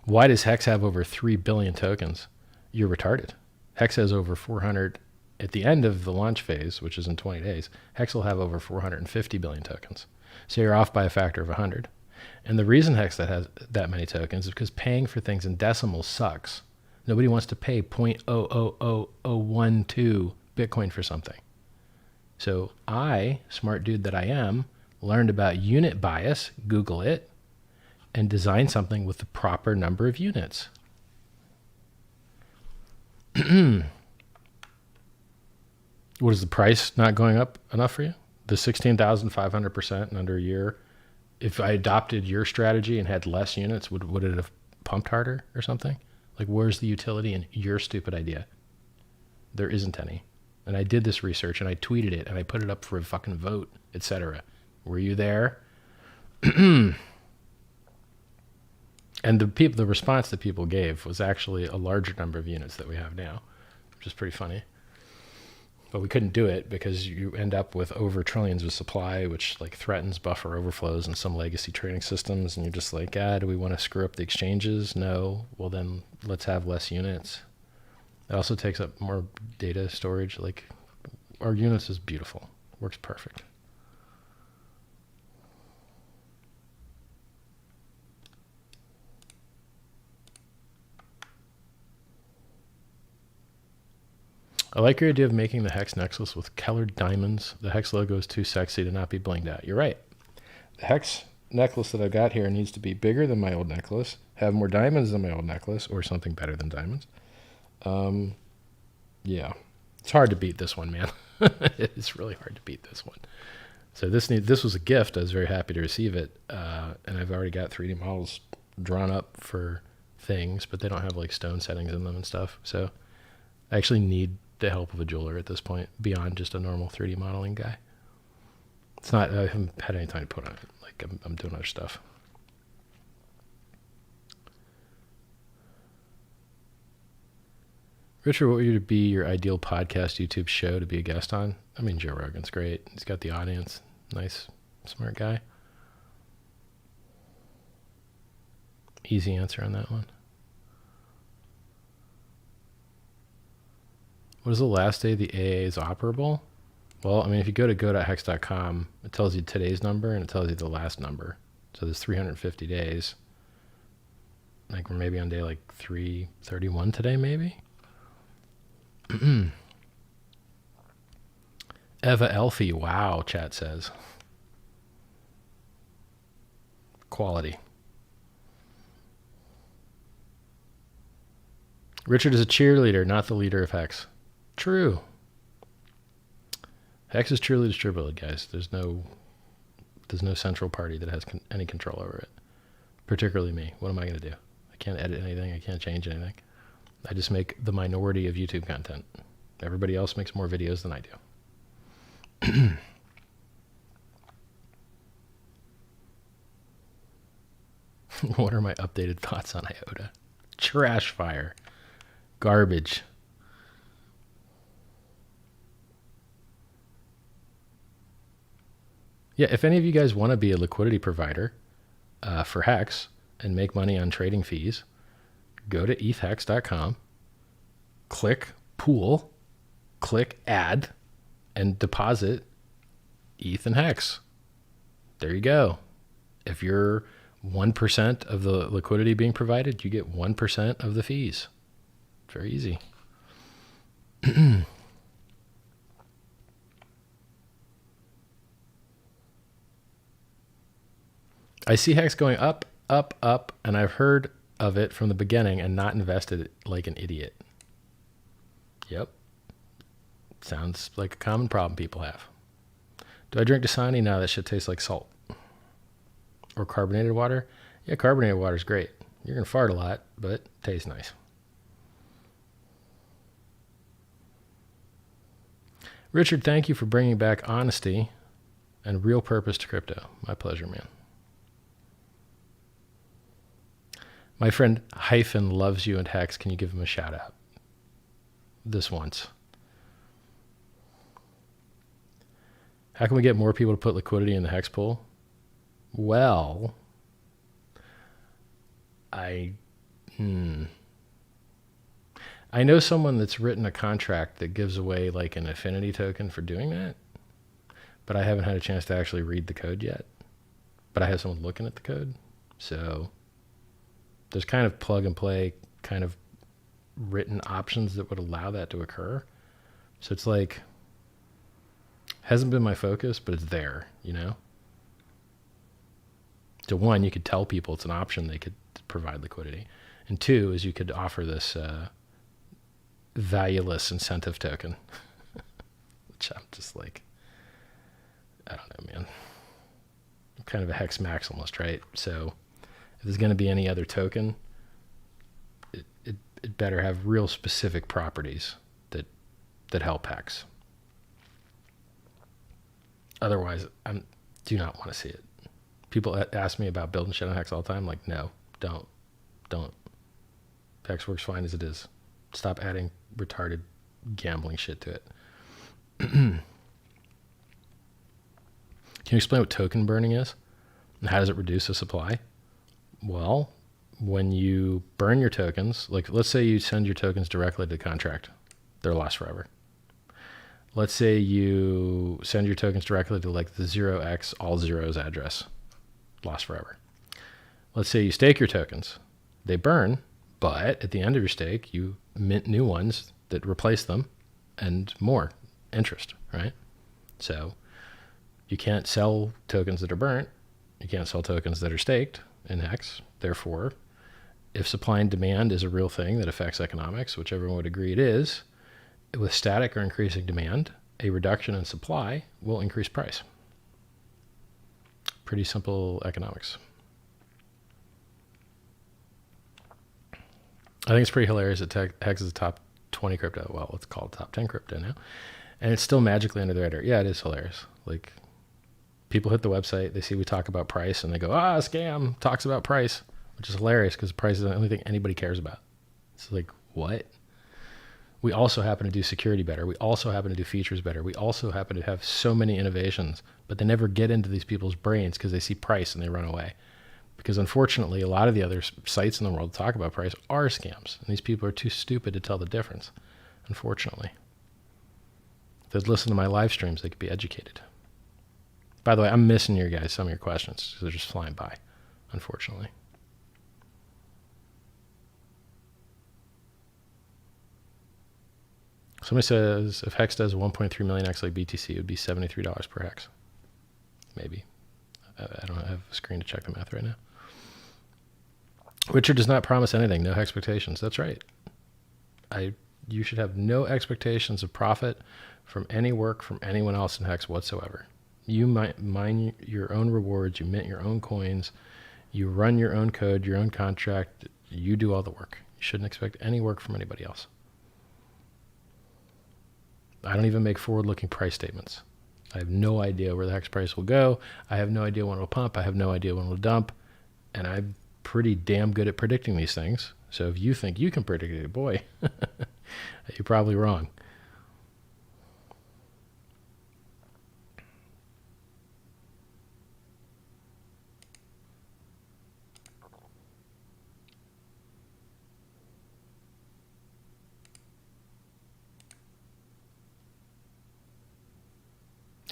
Why does HEX have over 3 billion tokens? You're retarded. HEX has over 400. At the end of the launch phase, which is in 20 days, HEX will have over 450 billion tokens. So you're off by a factor of 100. And the reason HEX that has that many tokens is because paying for things in decimals sucks. Nobody wants to pay 0.000012 Bitcoin for something. So I, smart dude that I am, learned about unit bias, Google it, and design something with the proper number of units. What is the price not going up enough for you? The 16,500% in under a year. If I adopted your strategy and had less units, would it have pumped harder or something? Like, where's the utility in your stupid idea? There isn't any. And I did this research and I tweeted it and I put it up for a fucking vote, etc. Were you there? And the response that people gave was actually a larger number of units that we have now, which is pretty funny. But we couldn't do it because you end up with over trillions of supply, which threatens buffer overflows in some legacy trading systems. And you're just like, do we want to screw up the exchanges? No. Well, then let's have less units. It also takes up more data storage. Our units is beautiful. Works perfect. I like your idea of making the HEX necklace with colored diamonds. The HEX logo is too sexy to not be blinged out. You're right. The HEX necklace that I've got here needs to be bigger than my old necklace, have more diamonds than my old necklace, or something better than diamonds. Yeah. It's hard to beat this one, man. It's really hard to beat this one. So this was a gift. I was very happy to receive it. And I've already got 3D models drawn up for things, but they don't have stone settings in them and stuff. So I actually need the help of a jeweler at this point, beyond just a normal 3D modeling guy. It's not, I haven't had any time to put on it. Like, I'm doing other stuff. Richard, what would be your ideal podcast, YouTube show to be a guest on? I mean, Joe Rogan's great. He's got the audience. Nice, smart guy. Easy answer on that one. What is the last day the AA is operable? Well, I mean, if you go to go.hex.com, it tells you today's number and it tells you the last number. So there's 350 days. Like we're maybe on day like 331 today, maybe? Eva Elfie, wow, chat says. Quality. Richard is a cheerleader, not the leader of HEX. True. HEX is truly distributed, guys. There's no central party that has any control over it. Particularly me. What am I going to do? I can't edit anything. I can't change anything. I just make the minority of YouTube content. Everybody else makes more videos than I do. What are my updated thoughts on IOTA? Trash fire. Garbage. Yeah, if any of you guys want to be a liquidity provider for HEX and make money on trading fees, go to ethhex.com, click pool, click add, and deposit ETH and HEX. There you go. If you're 1% of the liquidity being provided, you get 1% of the fees. Very easy. I see HEX going up, up, up, and I've heard of it from the beginning and not invested like an idiot. Yep. Sounds like a common problem people have. Do I drink Dasani? No, that shit tastes like salt. Or carbonated water? Yeah, carbonated water is great. You're going to fart a lot, but it tastes nice. Richard, thank you for bringing back honesty and real purpose to crypto. My pleasure, man. My friend Hyphen loves you and HEX. Can you give him a shout out? This once. How can we get more people to put liquidity in the HEX pool? Well, I know someone that's written a contract that gives away like an affinity token for doing that, but I haven't had a chance to actually read the code yet. But I have someone looking at the code. So there's kind of plug and play kind of written options that would allow that to occur. So it's like, hasn't been my focus, but it's there, you know? So one, you could tell people it's an option, they could provide liquidity. And two is you could offer this valueless incentive token, which I'm just like, I don't know, man. I'm kind of a HEX maximalist, right? So if there's going to be any other token, it better have real specific properties that help HEX. Otherwise, I do not want to see it. People ask me about building shit on HEX all the time. Like, no, don't. HEX works fine as it is. Stop adding retarded gambling shit to it. Can you explain what token burning is? And how does it reduce the supply? Well, when you burn your tokens, like let's say you send your tokens directly to the contract, they're lost forever. Let's say you send your tokens directly to like the 0x all zeros address, lost forever. Let's say you stake your tokens, they burn, but at the end of your stake, you mint new ones that replace them and more interest, right? So you can't sell tokens that are burnt. You can't sell tokens that are staked in HEX. Therefore, if supply and demand is a real thing that affects economics, which everyone would agree it is, with static or increasing demand, a reduction in supply will increase price. Pretty simple economics. I think it's pretty hilarious that HEX is the top 20 crypto. Well, let's call it top 10 crypto now. And it's still magically under the radar. Yeah, it is hilarious. Like, people hit the website, they see we talk about price, and they go, scam, talks about price, which is hilarious because price is the only thing anybody cares about. It's like, what? We also happen to do security better. We also happen to do features better. We also happen to have so many innovations, but they never get into these people's brains because they see price and they run away. Because unfortunately, a lot of the other sites in the world that talk about price are scams, and these people are too stupid to tell the difference, unfortunately. If they'd listen to my live streams, they could be educated. By the way, I'm missing your guys, some of your questions, because they're just flying by, unfortunately. Somebody says, if HEX does 1.3 million X like BTC, it would be $73 per HEX. Maybe. I don't have a screen to check the math right now. Richard does not promise anything, no expectations. That's right. You should have no expectations of profit from any work from anyone else in HEX whatsoever. You mine your own rewards, you mint your own coins, you run your own code, your own contract, you do all the work. You shouldn't expect any work from anybody else. I don't even make forward-looking price statements. I have no idea where the HEX price will go. I have no idea when it will pump. I have no idea when it will dump. And I'm pretty damn good at predicting these things. So if you think you can predict it, boy, you're probably wrong.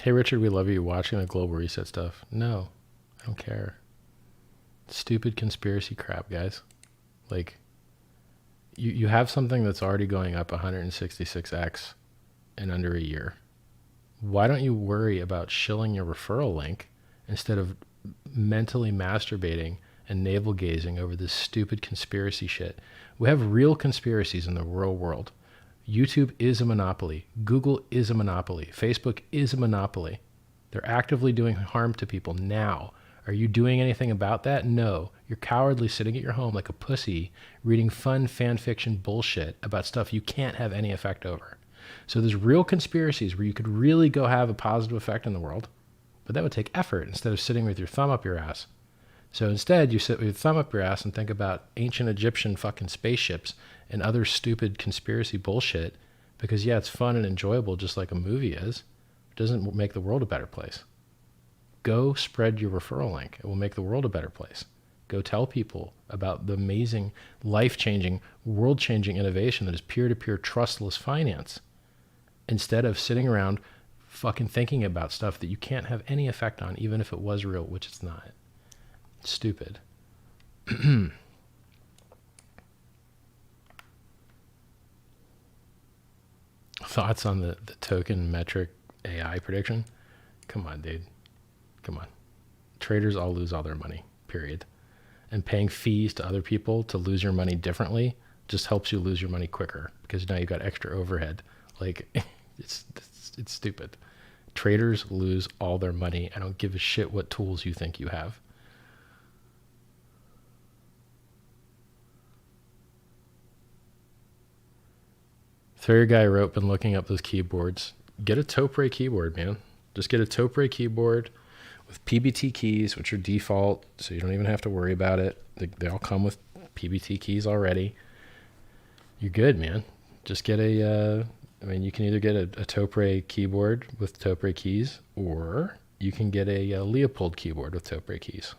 Hey, Richard, we love you watching the global reset stuff. No, I don't care. Stupid conspiracy crap, guys. Like, you have something that's already going up 166x in under a year. Why don't you worry about shilling your referral link instead of mentally masturbating and navel gazing over this stupid conspiracy shit? We have real conspiracies in the real world. YouTube is a monopoly. Google is a monopoly. Facebook is a monopoly. They're actively doing harm to people now. Are you doing anything about that? No. You're cowardly sitting at your home like a pussy reading fun fan fiction bullshit about stuff you can't have any effect over. So there's real conspiracies where you could really go have a positive effect in the world, but that would take effort instead of sitting with your thumb up your ass. So instead, you sit with your thumb up your ass and think about ancient Egyptian fucking spaceships and other stupid conspiracy bullshit because, yeah, it's fun and enjoyable just like a movie is. It doesn't make the world a better place. Go spread your referral link. It will make the world a better place. Go tell people about the amazing, life-changing, world-changing innovation that is peer-to-peer trustless finance instead of sitting around fucking thinking about stuff that you can't have any effect on, even if it was real, which it's not. Stupid. Thoughts on the token metric AI prediction? Come on, dude. Come on. Traders all lose all their money, period. And paying fees to other people to lose your money differently just helps you lose your money quicker because now you've got extra overhead. Like, it's stupid. Traders lose all their money. I don't give a shit what tools you think you have. Third guy wrote, been looking up those keyboards. Get a Topre keyboard, man. Just get a Topre keyboard with PBT keys, which are default, so you don't even have to worry about it. They all come with PBT keys already. You're good, man. Just get a, you can either get a Topre keyboard with Topre keys, or you can get a Leopold keyboard with Topre keys.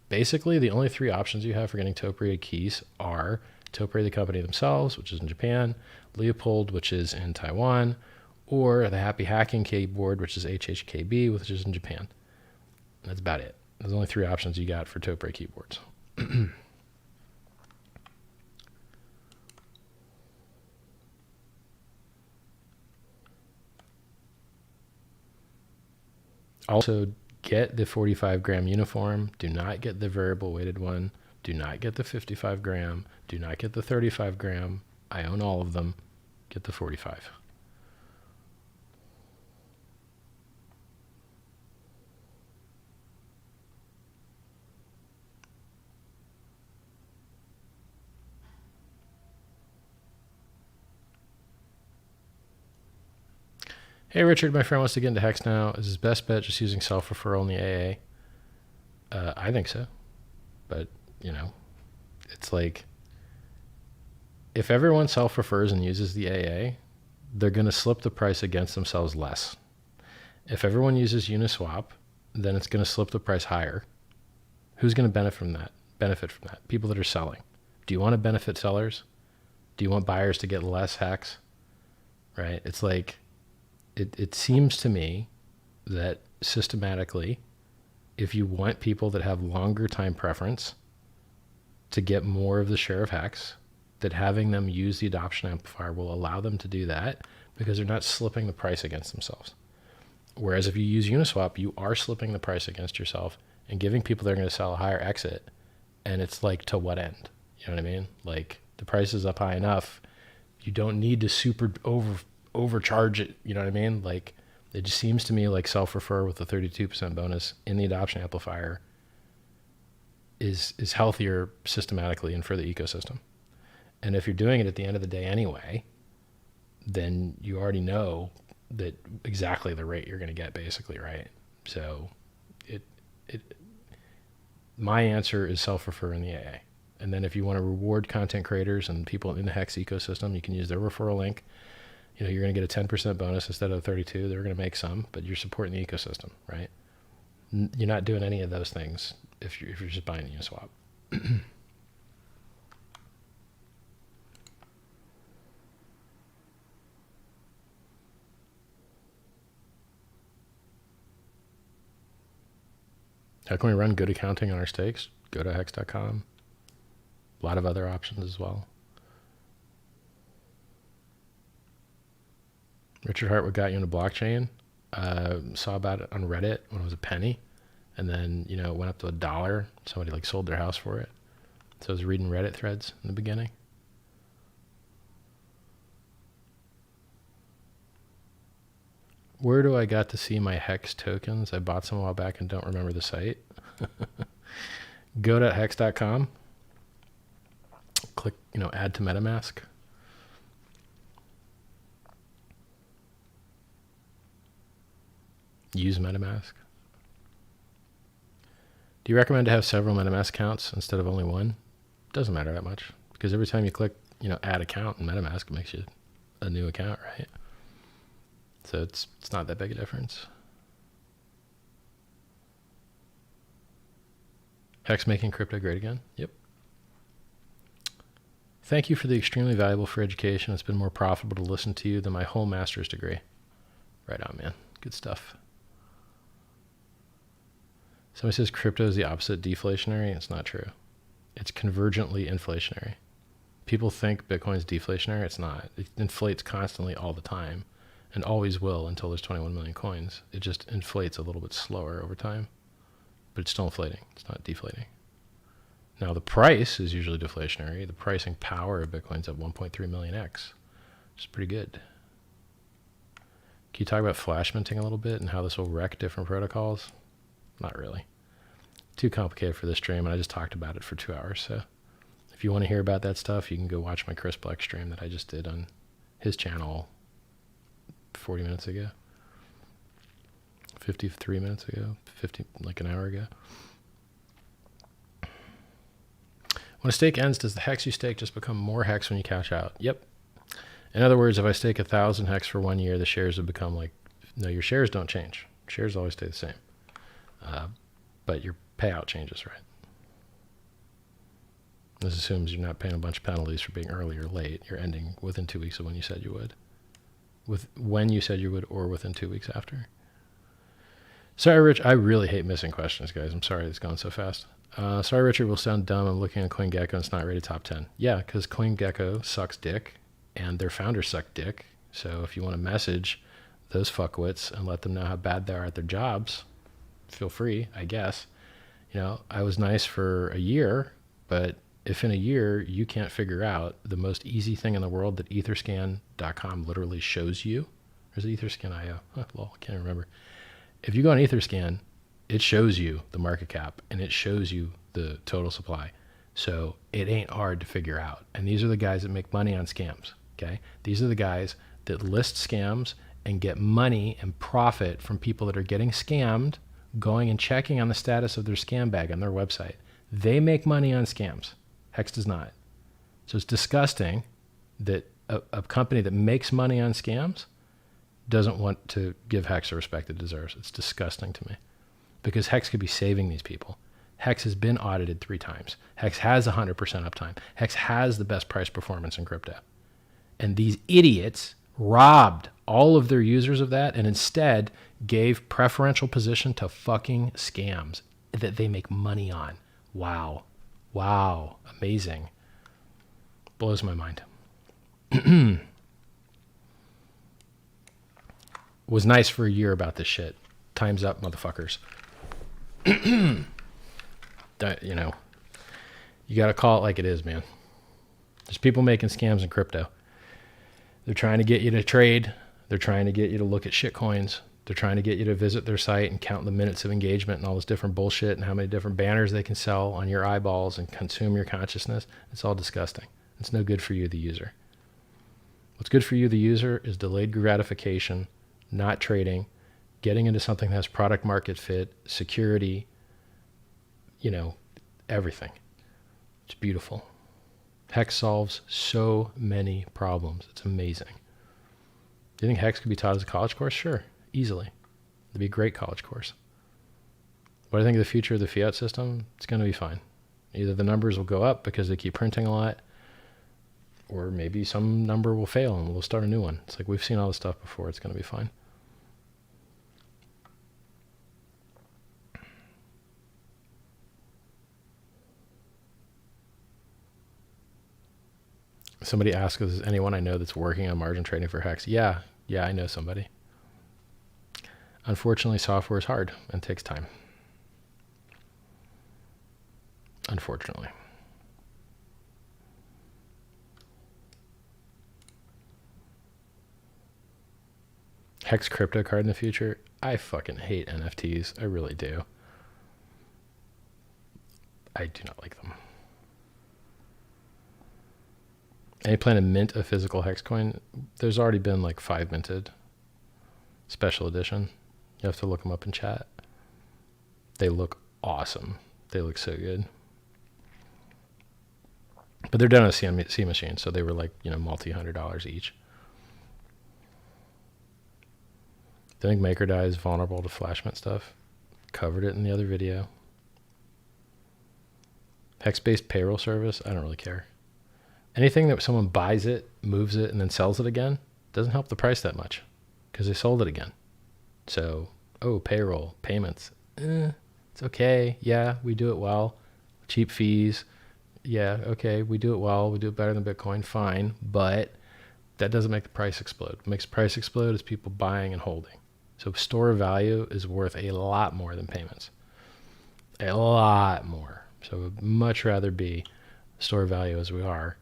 Basically, the only three options you have for getting Topre keys are Topre, the company themselves, which is in Japan, Leopold, which is in Taiwan, or the Happy Hacking keyboard, which is HHKB, which is in Japan. That's about it. There's only three options you got for Topre keyboards. Also, get the 45 gram uniform. Do not get the variable weighted one. Do not get the 55 gram. Do not get the 35 gram. I own all of them. Get the 45. Hey, Richard, my friend wants to get into HEX now. Is his best bet just using self-referral in the AA? I think so. But, you know, it's like, if everyone self-refers and uses the AA, they're going to slip the price against themselves less. If everyone uses Uniswap, then it's going to slip the price higher. Who's going to benefit from that? People that are selling. Do you want to benefit sellers? Do you want buyers to get less HEX? Right? It's like, it seems to me that systematically, if you want people that have longer time preference to get more of the share of HEX, that having them use the adoption amplifier will allow them to do that because they're not slipping the price against themselves. Whereas if you use Uniswap, you are slipping the price against yourself and giving people that are going to sell a higher exit. And it's like, to what end? You know what I mean? Like, the price is up high enough. You don't need to super overcharge it. You know what I mean? Like, it just seems to me like self-refer with a 32% bonus in the adoption amplifier is healthier systematically and for the ecosystem. And if you're doing it at the end of the day anyway, then you already know that exactly the rate you're going to get, basically, right? So my answer is self-refer in the AA. And then if you want to reward content creators and people in the HEX ecosystem, you can use their referral link. You know, you're going to get a 10% bonus instead of 32. They're going to make some, but you're supporting the ecosystem, right? You're not doing any of those things if you're just buying a Uniswap. How can we run good accounting on our stakes? Go to hex.com. A lot of other options as well. Richard Hart, what got you into blockchain? Saw about it on Reddit when it was a penny. And then, you know, it went up to $1. Somebody like sold their house for it. So I was reading Reddit threads in the beginning. Where do I got to see my HEX tokens? I bought some a while back and don't remember the site. Go to hex.com. Click, you know, add to MetaMask. Use MetaMask. Do you recommend to have several MetaMask accounts instead of only one? Doesn't matter that much, because every time you click, you know, add account in MetaMask, it makes you a new account, right? So it's not that big a difference. HEX making crypto great again? Yep. Thank you for the extremely valuable for education. It's been more profitable to listen to you than my whole master's degree. Right on, man. Good stuff. Somebody says crypto is the opposite deflationary. It's not true. It's convergently inflationary. People think Bitcoin's deflationary. It's not. It inflates constantly all the time and always will until there's 21 million coins. It just inflates a little bit slower over time, but it's still inflating. It's not deflating. Now, the price is usually deflationary. The pricing power of Bitcoin's at 1.3 million X, which is pretty good. Can you talk about flash minting a little bit and how this will wreck different protocols? Not really. Too complicated for this stream, and I just talked about it for 2 hours. So if you want to hear about that stuff, you can go watch my Chris Blec stream that I just did on his channel 40 minutes ago. 53 minutes ago. Like an hour ago. When a stake ends, does the HEX you stake just become more HEX when you cash out? Yep. In other words, if I stake 1,000 HEX for 1 year, the shares would become like, no, your shares don't change. Shares always stay the same. But your payout changes, right? This assumes you're not paying a bunch of penalties for being early or late. You're ending within 2 weeks of when you said you would. When you said you would, or within 2 weeks after. Sorry, Rich. I really hate missing questions, guys. I'm sorry it's going so fast. Sorry, Richard, will sound dumb. I'm looking at CoinGecko and it's not rated top 10. Yeah, because CoinGecko sucks dick and their founders suck dick. So if you want to message those fuckwits and let them know how bad they are at their jobs, feel free, I guess. You know, I was nice for a year, but if in a year you can't figure out the most easy thing in the world that etherscan.com literally shows you, or is it etherscan.io? Well, I can't remember. If you go on Etherscan, it shows you the market cap and it shows you the total supply. So it ain't hard to figure out. And these are the guys that make money on scams, okay? These are the guys that list scams and get money and profit from people that are getting scammed, going and checking on the status of their scam bag on their website. They make money on scams. HEX does not. So it's disgusting that a company that makes money on scams doesn't want to give HEX the respect it deserves. It's disgusting to me, because HEX could be saving these people. HEX has been audited 3 times. HEX has 100% uptime. HEX has the best price performance in crypto. And these idiots robbed all of their users of that and instead gave preferential position to fucking scams that they make money on. Wow. Wow. Amazing. Blows my mind. Was nice for a year about this shit. Time's up, motherfuckers. You know, you got to call it like it is, man. There's people making scams in crypto. They're trying to get you to trade. They're trying to get you to look at shit coins. They're trying to get you to visit their site and count the minutes of engagement and all this different bullshit and how many different banners they can sell on your eyeballs and consume your consciousness. It's all disgusting. It's no good for you, the user. What's good for you, the user, is delayed gratification, not trading, getting into something that has product market fit, security, you know, everything. It's beautiful. HEX solves so many problems. It's amazing. Do you think HEX could be taught as a college course? Sure, easily. It'd be a great college course. What do I think of the future of the fiat system? It's going to be fine. Either the numbers will go up because they keep printing a lot, or maybe some number will fail and we'll start a new one. It's like we've seen all this stuff before. It's going to be fine. Somebody asked, is anyone I know that's working on margin trading for HEX? Yeah, I know somebody. Unfortunately, software is hard and takes time. Unfortunately. HEX crypto card in the future? I fucking hate NFTs. I really do. I do not like them. Any plan to mint a physical HEX coin? There's already been like 5 minted. Special edition. You have to look them up in chat. They look awesome. They look so good. But they're done on a CMC machine, so they were like, you know, multi-$100 each. Do you think MakerDAI is vulnerable to flash mint stuff? Covered it in the other video. HEX-based payroll service? I don't really care. Anything that someone buys it, moves it, and then sells it again doesn't help the price that much because they sold it again. So, payroll, payments, it's okay. Yeah, we do it well. Cheap fees. Yeah, okay, we do it well. We do it better than Bitcoin. Fine. But that doesn't make the price explode. What makes the price explode is people buying and holding. So store of value is worth a lot more than payments. A lot more. So I'd much rather be store of value as we are.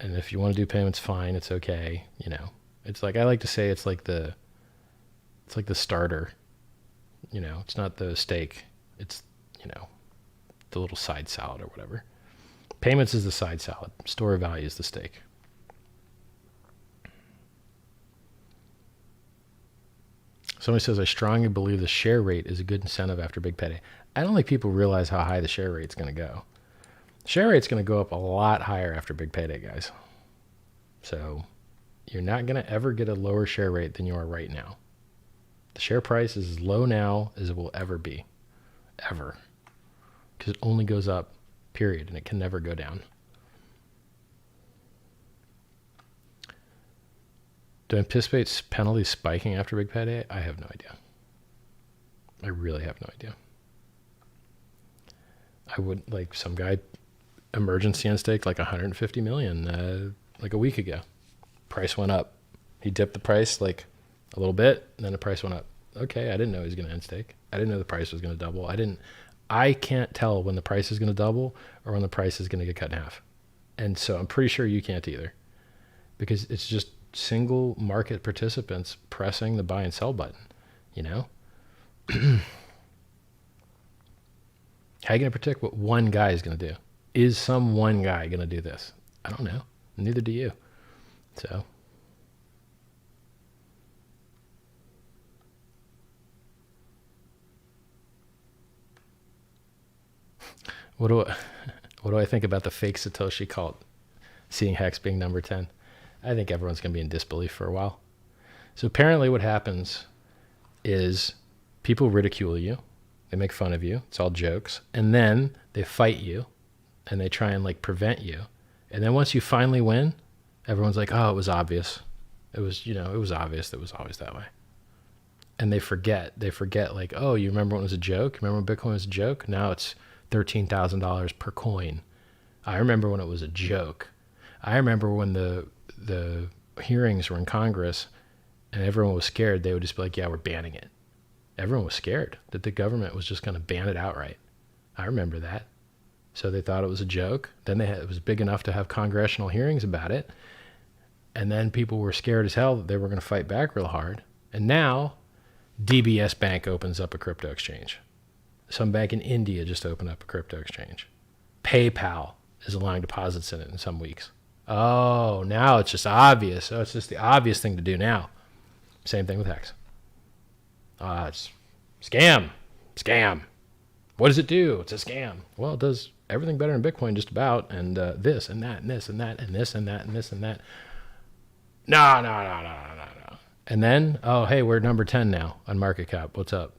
And if you want to do payments, fine, it's okay. You know, it's like, I like to say it's like the starter, you know, it's not the steak. It's, you know, the little side salad or whatever. Payments is the side salad. Store of value is the steak. Somebody says, I strongly believe the share rate is a good incentive after big payday. I don't think people realize how high the share rate's going to go. Share rate's going to go up a lot higher after big payday, guys. So you're not going to ever get a lower share rate than you are right now. The share price is as low now as it will ever be. Ever. Because it only goes up, period, and it can never go down. Do I anticipate penalties spiking after big payday? I have no idea. I really have no idea. I would, like, some guy emergency unstaked like 150 million like a week ago. Price went up. He dipped the price like a little bit, and then the price went up. Okay, I didn't know he was going to unstake. I didn't know the price was going to double. I can't tell when the price is going to double or when the price is going to get cut in half. And so I'm pretty sure you can't either, because it's just single market participants pressing the buy and sell button, you know? How are you going to predict what one guy is going to do? Is some one guy going to do this? I don't know. Neither do you. So What do I, what do I think about the fake Satoshi cult? Seeing HEX being number 10. I think everyone's going to be in disbelief for a while. So apparently what happens is people ridicule you. They make fun of you. It's all jokes. And then they fight you and they try and like prevent you. And then once you finally win, everyone's like, oh, it was obvious. It was, you know, it was obvious that it was always that way. And they forget like, oh, you remember when it was a joke? Remember when Bitcoin was a joke? Now it's $13,000 per coin. I remember when it was a joke. I remember when the hearings were in Congress and everyone was scared. They would just be like, yeah, we're banning it. Everyone was scared that the government was just going to ban it outright. I remember that. So they thought it was a joke. Then it was big enough to have congressional hearings about it. And then people were scared as hell that they were going to fight back real hard. And now DBS Bank opens up a crypto exchange. Some bank in India just opened up a crypto exchange. PayPal is allowing deposits in it in some weeks. Oh, now it's just obvious. Oh, it's just the obvious thing to do now. Same thing with HEX. It's scam. What does it do? It's a scam. Well, it does everything better than Bitcoin just about, and this and that and this and that and this and that and this and that. No. And then, oh, hey, we're number 10 now on market cap. What's up?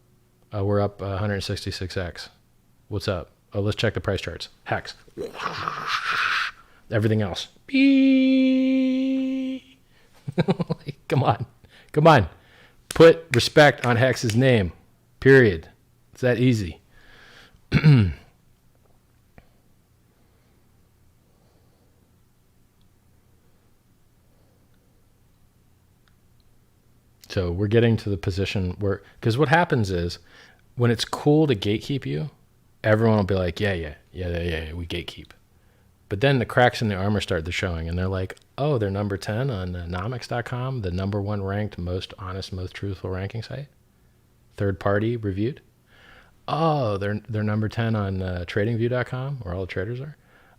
We're up 166x. What's up? Oh, let's check the price charts. HEX. Everything else. Come on. Put respect on HEX's name. Period. It's that easy. So we're getting to the position where, because what happens is when it's cool to gatekeep you, everyone will be like, yeah, we gatekeep. But then the cracks in the armor start showing, and they're like, oh, they're number 10 on nomics.com, the number 1 ranked, most honest, most truthful ranking site, third party reviewed. Oh, they're number 10 on tradingview.com, where all the traders are.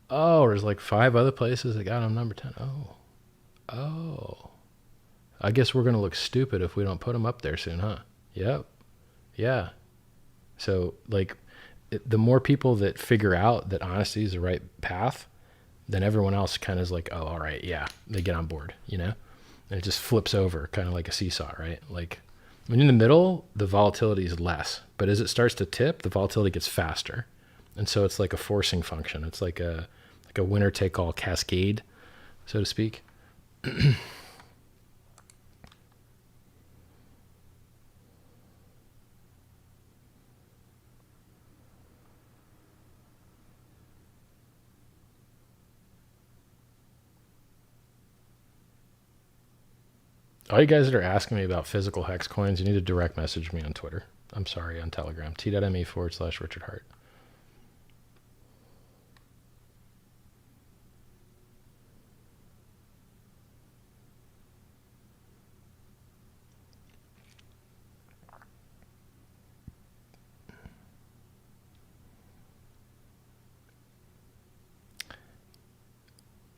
Oh, there's like 5 other places that got them number 10. Oh. I guess we're going to look stupid if we don't put them up there soon, huh? Yep. Yeah. So, like, the more people that figure out that honesty is the right path, then everyone else kind of is like, oh, all right, yeah, they get on board, you know? And it just flips over, kind of like a seesaw, right? Like, when in the middle, the volatility is less. But as it starts to tip, the volatility gets faster. And so it's like a forcing function. It's like a winner-take-all cascade, so to speak. All you guys that are asking me about physical HEX coins, you need to direct message me on Twitter. I'm sorry, on Telegram. t.me/Richard Hart.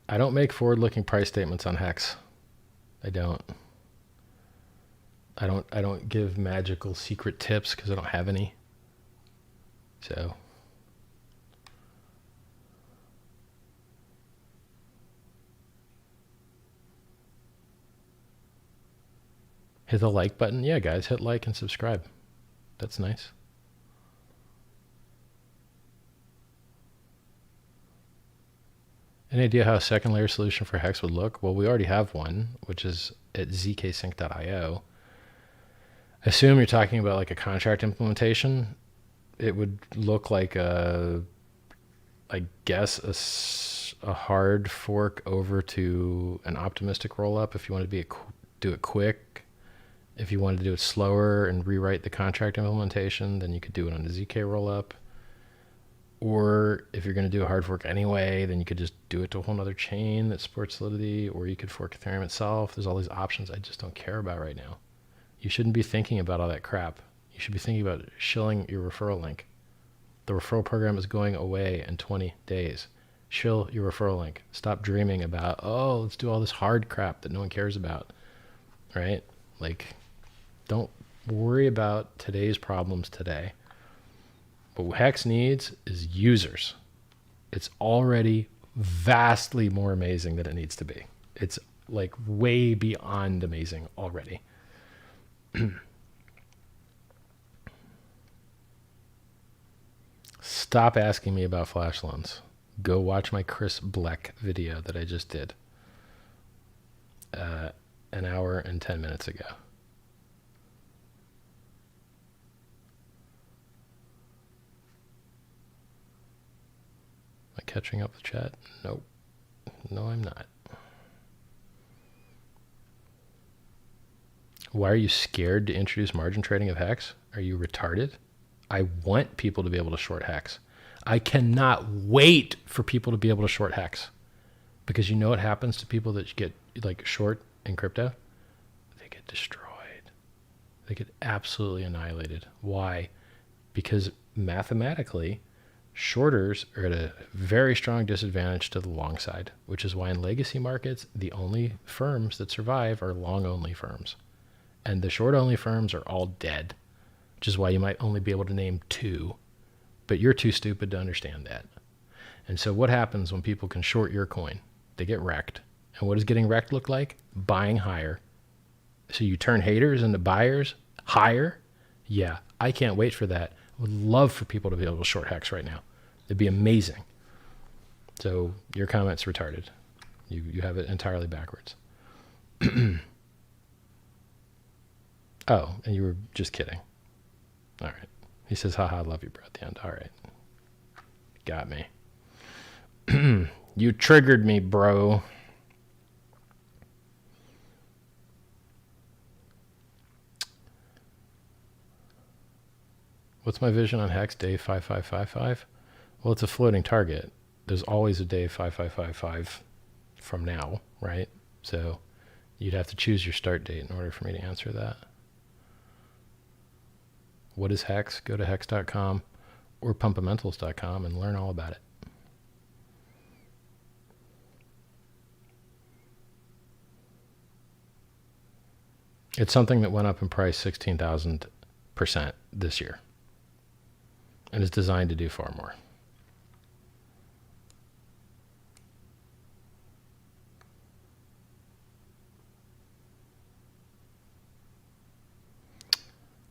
I don't make forward-looking price statements on HEX. I don't give magical secret tips because I don't have any. So hit the like button. Yeah, guys, hit like and subscribe. That's nice. Any idea how a second layer solution for HEX would look? Well, we already have one, which is at zksync.io. I assume you're talking about like a contract implementation. It would look like I guess a hard fork over to an optimistic rollup if you want to do it quick. If you wanted to do it slower and rewrite the contract implementation, then you could do it on a ZK rollup. Or if you're going to do a hard fork anyway, then you could just do it to a whole other chain that supports Solidity, or you could fork Ethereum itself. There's all these options I just don't care about right now. You shouldn't be thinking about all that crap. You should be thinking about shilling your referral link. The referral program is going away in 20 days. Shill your referral link. Stop dreaming about, oh, let's do all this hard crap that no one cares about, right? Like, don't worry about today's problems today. But what HEX needs is users. It's already vastly more amazing than it needs to be. It's like way beyond amazing already. Stop asking me about flash loans. Go watch my Chris Blec video that I just did an hour and 10 minutes ago. Am I catching up with chat? Nope. No, I'm not. Why are you scared to introduce margin trading of HEX? Are you retarded? I want people to be able to short HEX. I cannot wait for people to be able to short HEX. Because you know what happens to people that get like short in crypto? They get destroyed. They get absolutely annihilated. Why? Because mathematically, shorters are at a very strong disadvantage to the long side, which is why in legacy markets, the only firms that survive are long-only firms. And the short-only firms are all dead, which is why you might only be able to name 2. But you're too stupid to understand that. And so what happens when people can short your coin? They get wrecked. And what does getting wrecked look like? Buying higher. So you turn haters into buyers higher? Yeah, I can't wait for that. I would love for people to be able to short HEX right now. It'd be amazing. So your comment's retarded. You have it entirely backwards. Oh, and you were just kidding. All right. He says, haha, love you, bro, at the end. All right. Got me. You triggered me, bro. What's my vision on HEX day 5555? Well, it's a floating target. There's always a day 5555 from now, right? So you'd have to choose your start date in order for me to answer that. What is HEX? Go to hex.com or pumpamentals.com and learn all about it. It's something that went up in price 16,000% this year and is designed to do far more.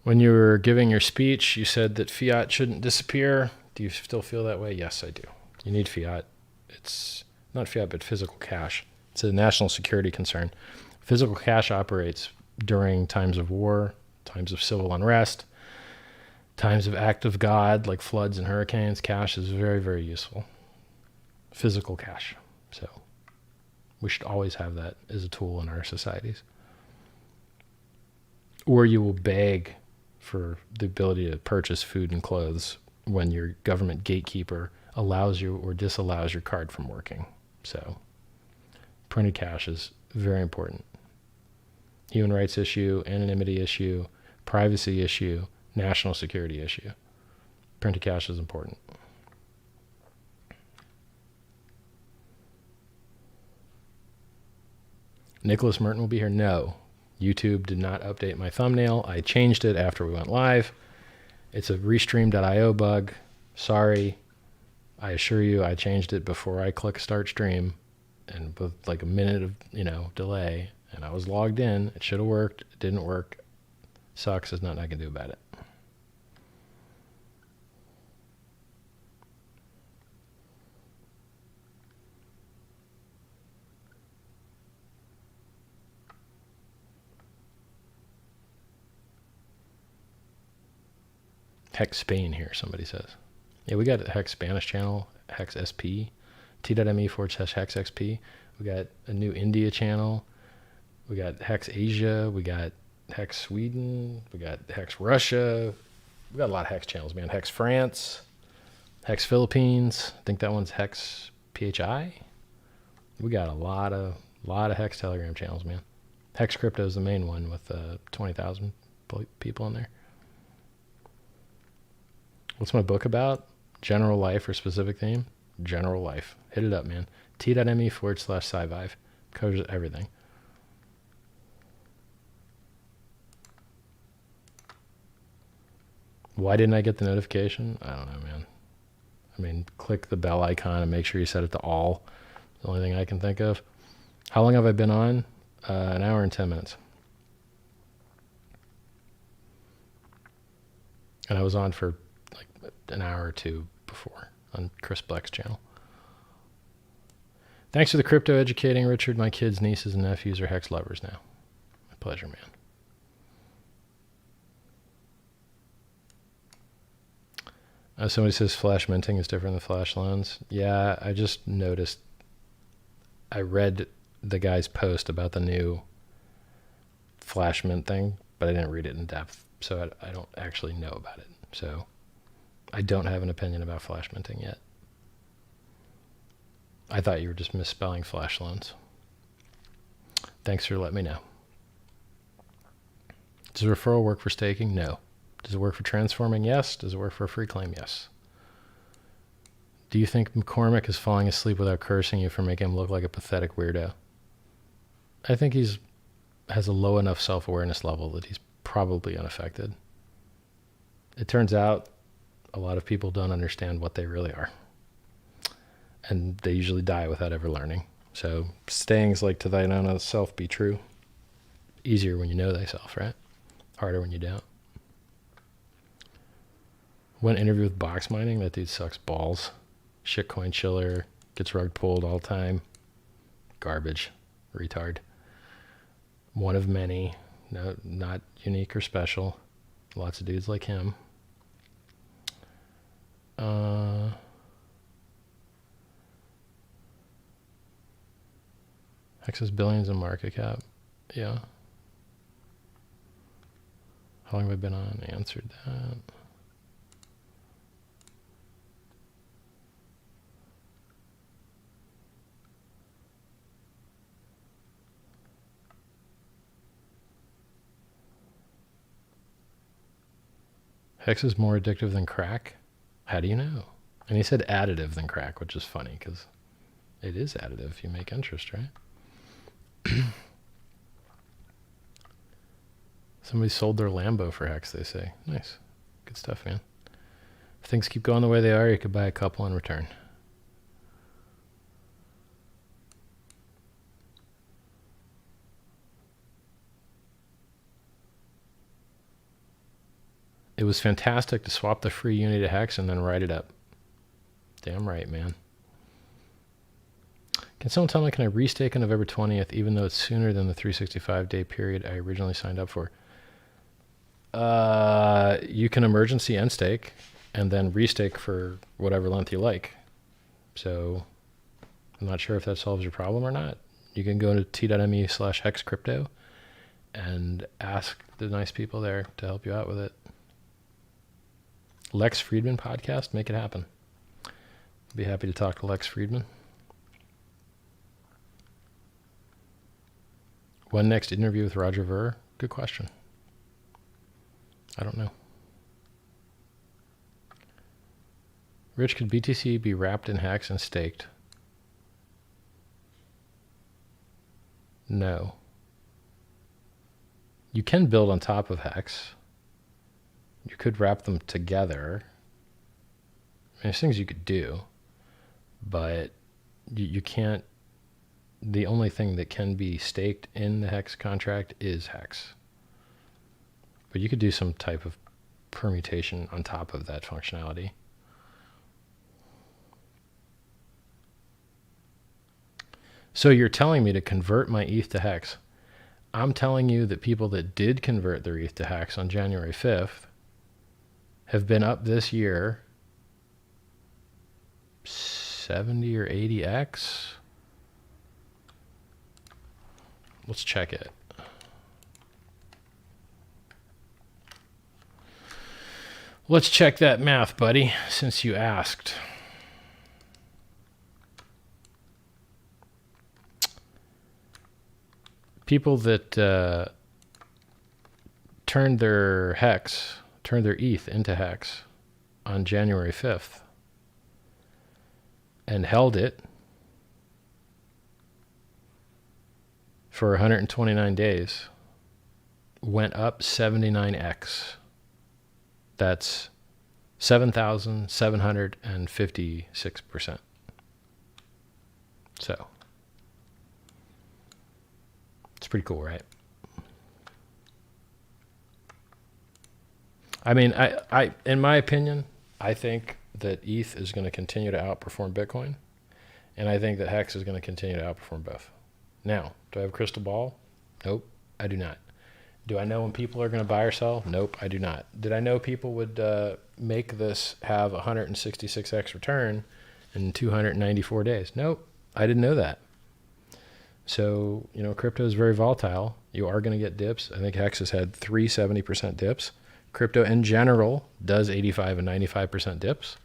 When you were giving your speech, you said that fiat shouldn't disappear. Do you still feel that way? Yes, I do. You need fiat. It's not fiat, but physical cash. It's a national security concern. Physical cash operates during times of war, times of civil unrest, times of act of God, like floods and hurricanes. Cash is very, very useful. Physical cash. So we should always have that as a tool in our societies. Or you will beg for the ability to purchase food and clothes when your government gatekeeper allows you or disallows your card from working. So printed cash is very important. Human rights issue, anonymity issue, privacy issue, national security issue. Printed cash is important. Nicholas Merton will be here? No. YouTube did not update my thumbnail. I changed it after we went live. It's a restream.io bug. Sorry. I assure you I changed it before I click start stream and with like a minute of, delay, and I was logged in. It should have worked. It didn't work. Sucks. There's nothing I can do about it. Hex Spain here, somebody says. Yeah, we got a Hex Spanish channel, Hex SP, t.me/Hex XP. We got a new India channel. We got Hex Asia. We got Hex Sweden. We got Hex Russia. We got a lot of Hex channels, man. Hex France, Hex Philippines. I think that one's Hex PHI. We got a lot of Hex Telegram channels, man. Hex Crypto is the main one with 20,000 people in there. What's my book about? General life or specific theme? General life. Hit it up, man. t.me/Scivive. Covers everything. Why didn't I get the notification? I don't know, man. I mean, click the bell icon and make sure you set it to all. The only thing I can think of. How long have I been on? An hour and 10 minutes. And I was on for like an hour or two before on Chris Blec's channel. Thanks for the crypto educating, Richard. My kids, nieces, and nephews are HEX lovers now. My pleasure, man. Somebody says flash minting is different than flash loans. Yeah, I just noticed. I read the guy's post about the new flash mint thing, but I didn't read it in depth, so I don't actually know about it. So I don't have an opinion about flash minting yet. I thought you were just misspelling flash loans. Thanks for letting me know. Does referral work for staking? No. Does it work for transforming? Yes. Does it work for a free claim? Yes. Do you think McCormack is falling asleep without cursing you for making him look like a pathetic weirdo? I think he's has a low enough self-awareness level that he's probably unaffected. It turns out a lot of people don't understand what they really are. And they usually die without ever learning. So sayings like to thine own self be true. Easier when you know thyself, right? Harder when you don't. One interview with box mining, that dude sucks balls. Shitcoin chiller, gets rug pulled all the time. Garbage, retard. One of many, no, not unique or special. Lots of dudes like him. HEX has billions in market cap. Yeah. How long have I been on? I answered that. HEX is more addictive than crack? How do you know? And he said additive than crack, which is funny because it is additive if you make interest, right? Somebody sold their Lambo for HEX, they say. Nice. Good stuff, man. If things keep going the way they are, you could buy a couple in return. It was fantastic to swap the free uni to HEX and then write it up. Damn right, man. Can someone tell me, can I restake on November 20th, even though it's sooner than the 365-day period I originally signed up for? You can emergency end stake and then restake for whatever length you like. So I'm not sure if that solves your problem or not. You can go to t.me/hexcrypto and ask the nice people there to help you out with it. Lex Friedman podcast, make it happen. Be happy to talk to Lex Friedman. When next interview with Roger Ver? Good question. I don't know. Rich, could BTC be wrapped in HEX and staked? No. You can build on top of HEX. You could wrap them together. I mean, there's things you could do, but you can't. The only thing that can be staked in the HEX contract is HEX. But you could do some type of permutation on top of that functionality. So you're telling me to convert my ETH to HEX. I'm telling you that people that did convert their ETH to HEX on January 5th have been up this year 70 or 80x. Let's check it. Let's check that math, buddy, since you asked. People that turned their ETH into HEX on January 5th and held it for 129 days went up 79x. That's 7,756%. So it's pretty cool, right? I mean, I in my opinion, I think that ETH is going to continue to outperform Bitcoin, and I think that HEX is going to continue to outperform both. Now, do I have a crystal ball? Nope, I do not. Do I know when people are going to buy or sell? Nope, I do not. Did I know people would make this have 166x return in 294 days? Nope, I didn't know that. So, you know, crypto is very volatile. You are going to get dips. I think HEX has had 3 70% dips. Crypto in general does 85 and 95% dips.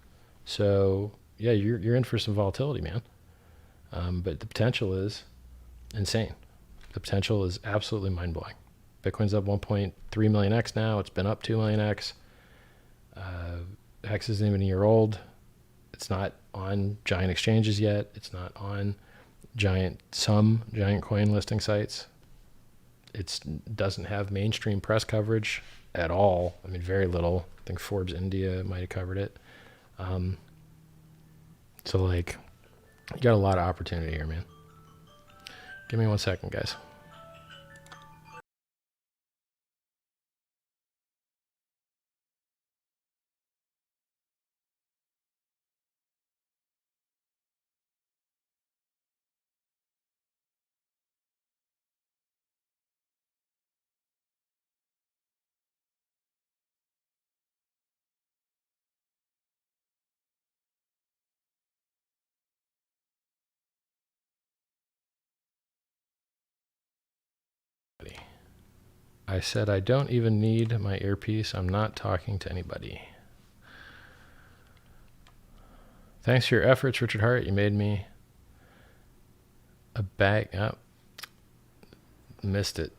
So yeah, you're in for some volatility, man. But the potential is insane. The potential is absolutely mind-blowing. Bitcoin's up 1.3 million X now. It's been up 2 million X. HEX isn't even a year old. It's not on giant exchanges yet. It's not on some giant coin listing sites. It doesn't have mainstream press coverage at all. I mean, very little. I think Forbes India might have covered it. So like, you got a lot of opportunity here, man. Give me 1 second, guys. I said I don't even need my earpiece. I'm not talking to anybody. Thanks for your efforts, Richard Hart. You made me a bag. Oh, missed it.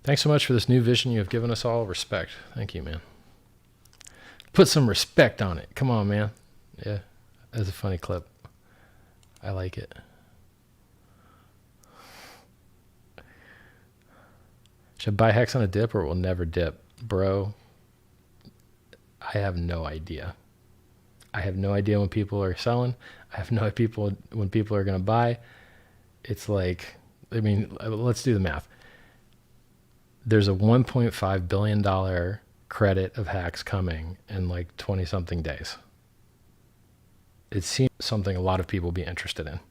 Thanks so much for this new vision you have given us all. Respect. Thank you, man. Put some respect on it. Come on, man. Yeah, that's a funny clip. I like it. Should I buy HEX on a dip or it will never dip? Bro, I have no idea. I have no idea when people are selling. I have no idea when people are going to buy. It's like, I mean, let's do the math. There's a $1.5 billion credit of HEX coming in like 20 something days. It seems something a lot of people will be interested in.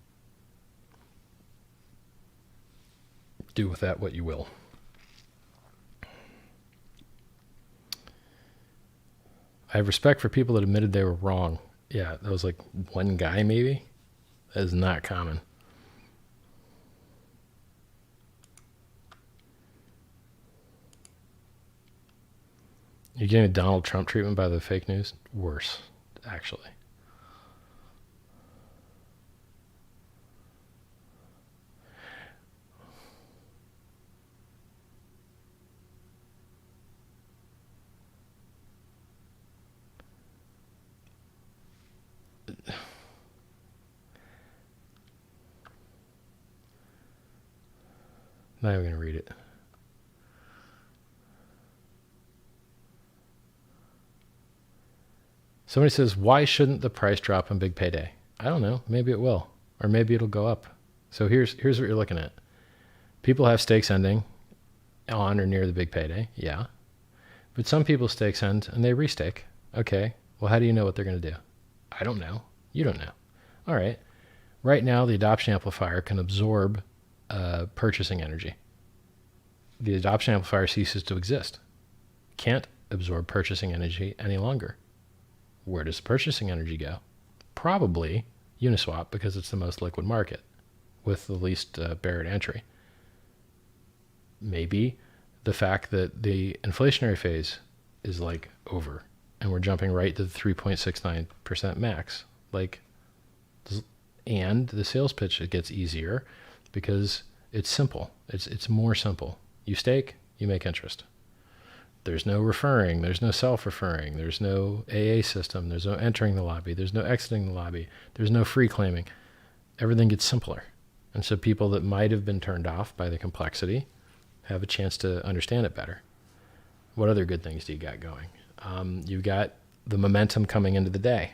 Do with that what you will. I have respect for people that admitted they were wrong. Yeah, that was like one guy maybe. That is not common. You're getting a Donald Trump treatment by the fake news? Worse, actually. Not even going to read it. Somebody says, why shouldn't the price drop on big payday? I don't know. Maybe it will. Or maybe it'll go up. So here's what you're looking at. People have stakes ending on or near the big payday. Yeah. But some people stakes end and they restake. Okay. Well, how do you know what they're going to do? I don't know. You don't know. All right. Right now, the adoption amplifier can absorb purchasing energy. The adoption amplifier ceases to exist. Can't absorb purchasing energy any longer. Where does the purchasing energy go? Probably Uniswap, because it's the most liquid market with the least barrier to entry. Maybe the fact that the inflationary phase is like over and we're jumping right to the 3.69% max. Like, and the sales pitch, it gets easier because it's simple. It's more simple. You stake, you make interest. There's no referring. There's no self-referring. There's no AA system. There's no entering the lobby. There's no exiting the lobby. There's no free claiming. Everything gets simpler. And so people that might have been turned off by the complexity have a chance to understand it better. What other good things do you got going? You've got the momentum coming into the day.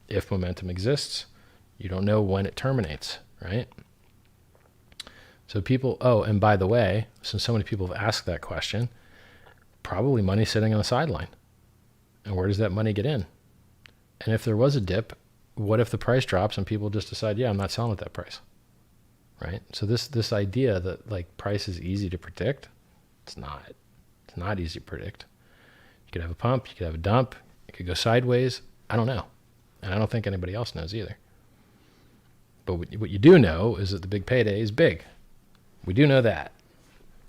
If momentum exists, you don't know when it terminates, right? So people, oh, and by the way, since so many people have asked that question, probably money sitting on the sideline. And where does that money get in? And if there was a dip, what if the price drops and people just decide, yeah, I'm not selling at that price, right? So this idea that like price is easy to predict, it's not. It's not easy to predict. You could have a pump, you could have a dump, it could go sideways. I don't know. And I don't think anybody else knows either. But what you do know is that the big payday is big. We do know that.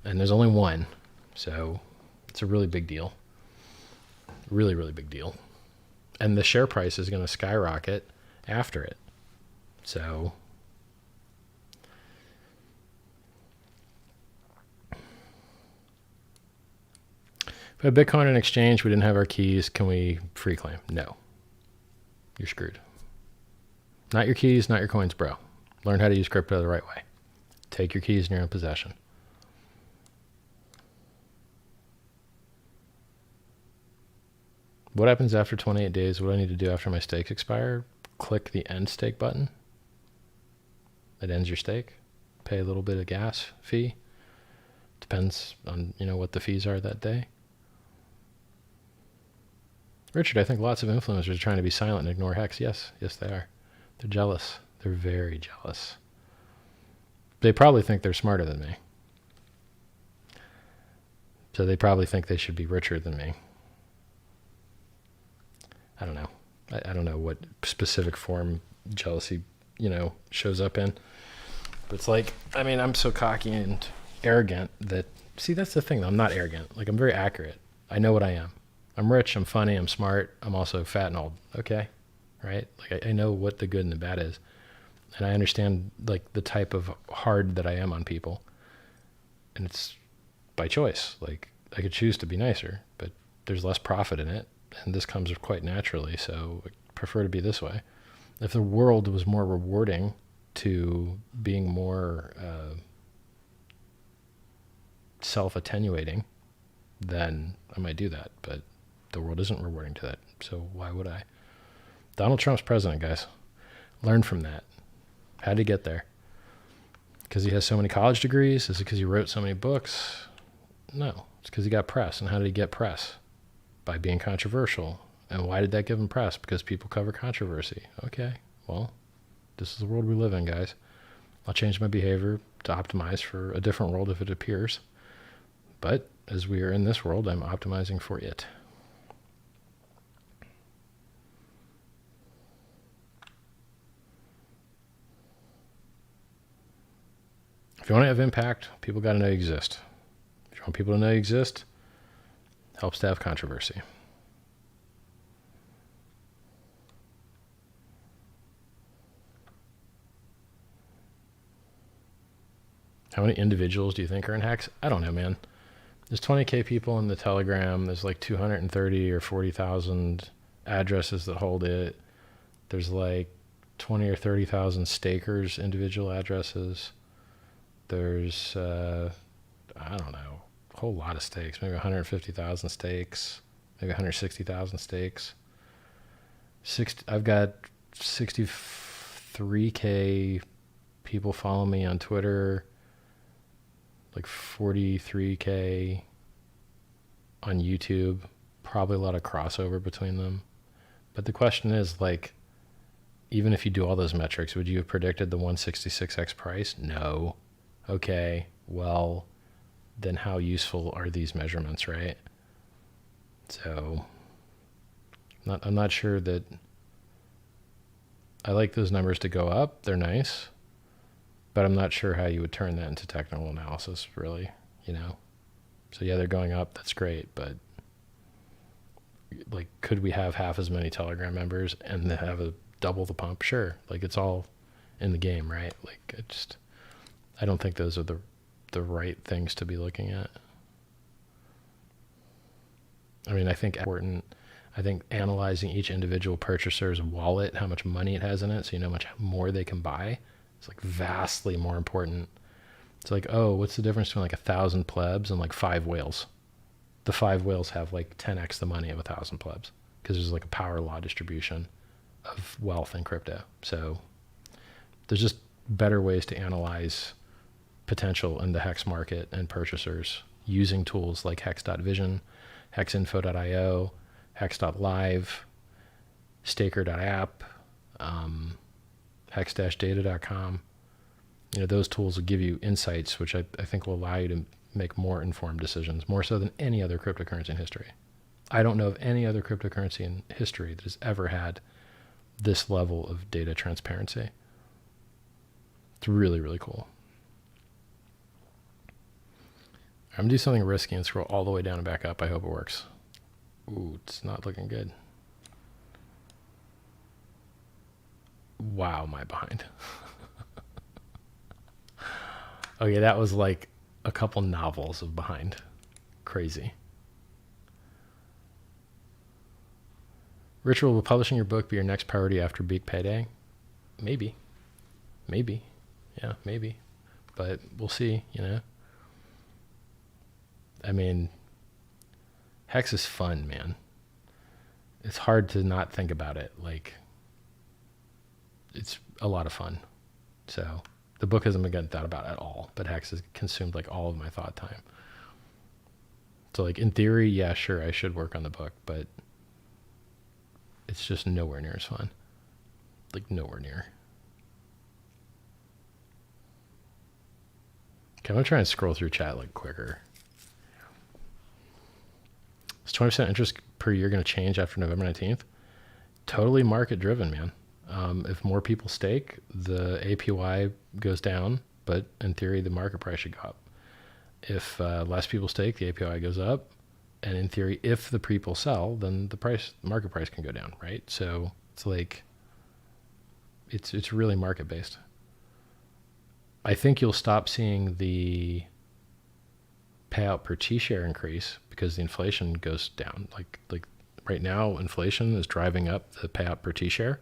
And there's only one. So it's a really big deal. Really, really big deal. And the share price is going to skyrocket after it. So if we had Bitcoin on exchange, we didn't have our keys, can we free claim? No. You're screwed. Not your keys, not your coins, bro. Learn how to use crypto the right way. Take your keys in your own possession. What happens after 28 days? What do I need to do after my stakes expire? Click the end stake button. It ends your stake. Pay a little bit of gas fee. Depends on, what the fees are that day. Richard, I think lots of influencers are trying to be silent and ignore HEX. Yes, they are. They're jealous. They're very jealous. They probably think they're smarter than me. So they probably think they should be richer than me. I don't know. I don't know what specific form jealousy, shows up in. But it's like, I'm so cocky and arrogant that, see, that's the thing though. I'm not arrogant. Like, I'm very accurate. I know what I am. I'm rich, I'm funny, I'm smart. I'm also fat and old. Okay. Right? Like, I know what the good and the bad is. And I understand like the type of hard that I am on people. And it's by choice. Like, I could choose to be nicer, but there's less profit in it. And this comes quite naturally. So I prefer to be this way. If the world was more rewarding to being more self-attenuating, then I might do that. But the world isn't rewarding to that. So why would I? Donald Trump's president, guys. Learn from that. How did he get there? Because he has so many college degrees? Is it because he wrote so many books? No. It's because he got press. And how did he get press? By being controversial. And why did that give him press? Because people cover controversy. Okay, well, this is the world we live in, guys. I'll change my behavior to optimize for a different world if it appears. But as we are in this world, I'm optimizing for it. If you want to have impact, people got to know you exist. If you want people to know you exist, helps to have controversy. How many individuals do you think are in HEX? I don't know, man. There's 20K people in the Telegram. There's like 230 or 40,000 addresses that hold it. There's like 20 or 30,000 stakers, individual addresses. There's, I don't know, a whole lot of stakes, maybe 150,000 stakes, maybe 160,000 stakes. I've got 63K people follow me on Twitter, like 43K on YouTube, probably a lot of crossover between them. But the question is, like, even if you do all those metrics, would you have predicted the 166x price? No. Okay, well, then how useful are these measurements, right? So I'm not sure that I like those numbers to go up. They're nice, but I'm not sure how you would turn that into technical analysis, really, So yeah, they're going up. That's great, but like, could we have half as many Telegram members and have double the pump? Sure. Like, it's all in the game, right? Like, I don't think those are the right things to be looking at. I think analyzing each individual purchaser's wallet, how much money it has in it, so you know how much more they can buy, it's like vastly more important. It's like, oh, what's the difference between like 1,000 plebs and like 5 whales? the 5 whales have like 10x the money of 1,000 plebs, because there's like a power law distribution of wealth in crypto. So there's just better ways to analyze potential in the HEX market and purchasers using tools like hex.vision, hexinfo.io, hex.live, staker.app, hex-data.com. Those tools will give you insights, which I think will allow you to make more informed decisions, more so than any other cryptocurrency in history. I don't know of any other cryptocurrency in history that has ever had this level of data transparency. It's really, really cool. I'm going to do something risky and scroll all the way down and back up. I hope it works. Ooh, it's not looking good. Wow, am I behind? Okay, that was like a couple novels of behind. Crazy. Ritual, will publishing your book be your next priority after big payday? Maybe. Maybe. Yeah, maybe. But we'll see, I mean, Hex is fun, man. It's hard to not think about it. Like, it's a lot of fun. So the book hasn't been getting thought about at all, but Hex has consumed like all of my thought time. So like in theory, yeah, sure, I should work on the book, but it's just nowhere near as fun. Like nowhere near. Okay, I'm gonna try and scroll through chat like quicker. Is 20% interest per year going to change after November 19th? Totally market driven, man. If more people stake, the APY goes down, but in theory, the market price should go up. If less people stake, the APY goes up. And in theory, if the people sell, then the market price can go down, right? So it's like, it's really market based. I think you'll stop seeing the payout per T-share increase because the inflation goes down. Like right now, inflation is driving up the payout per T-share.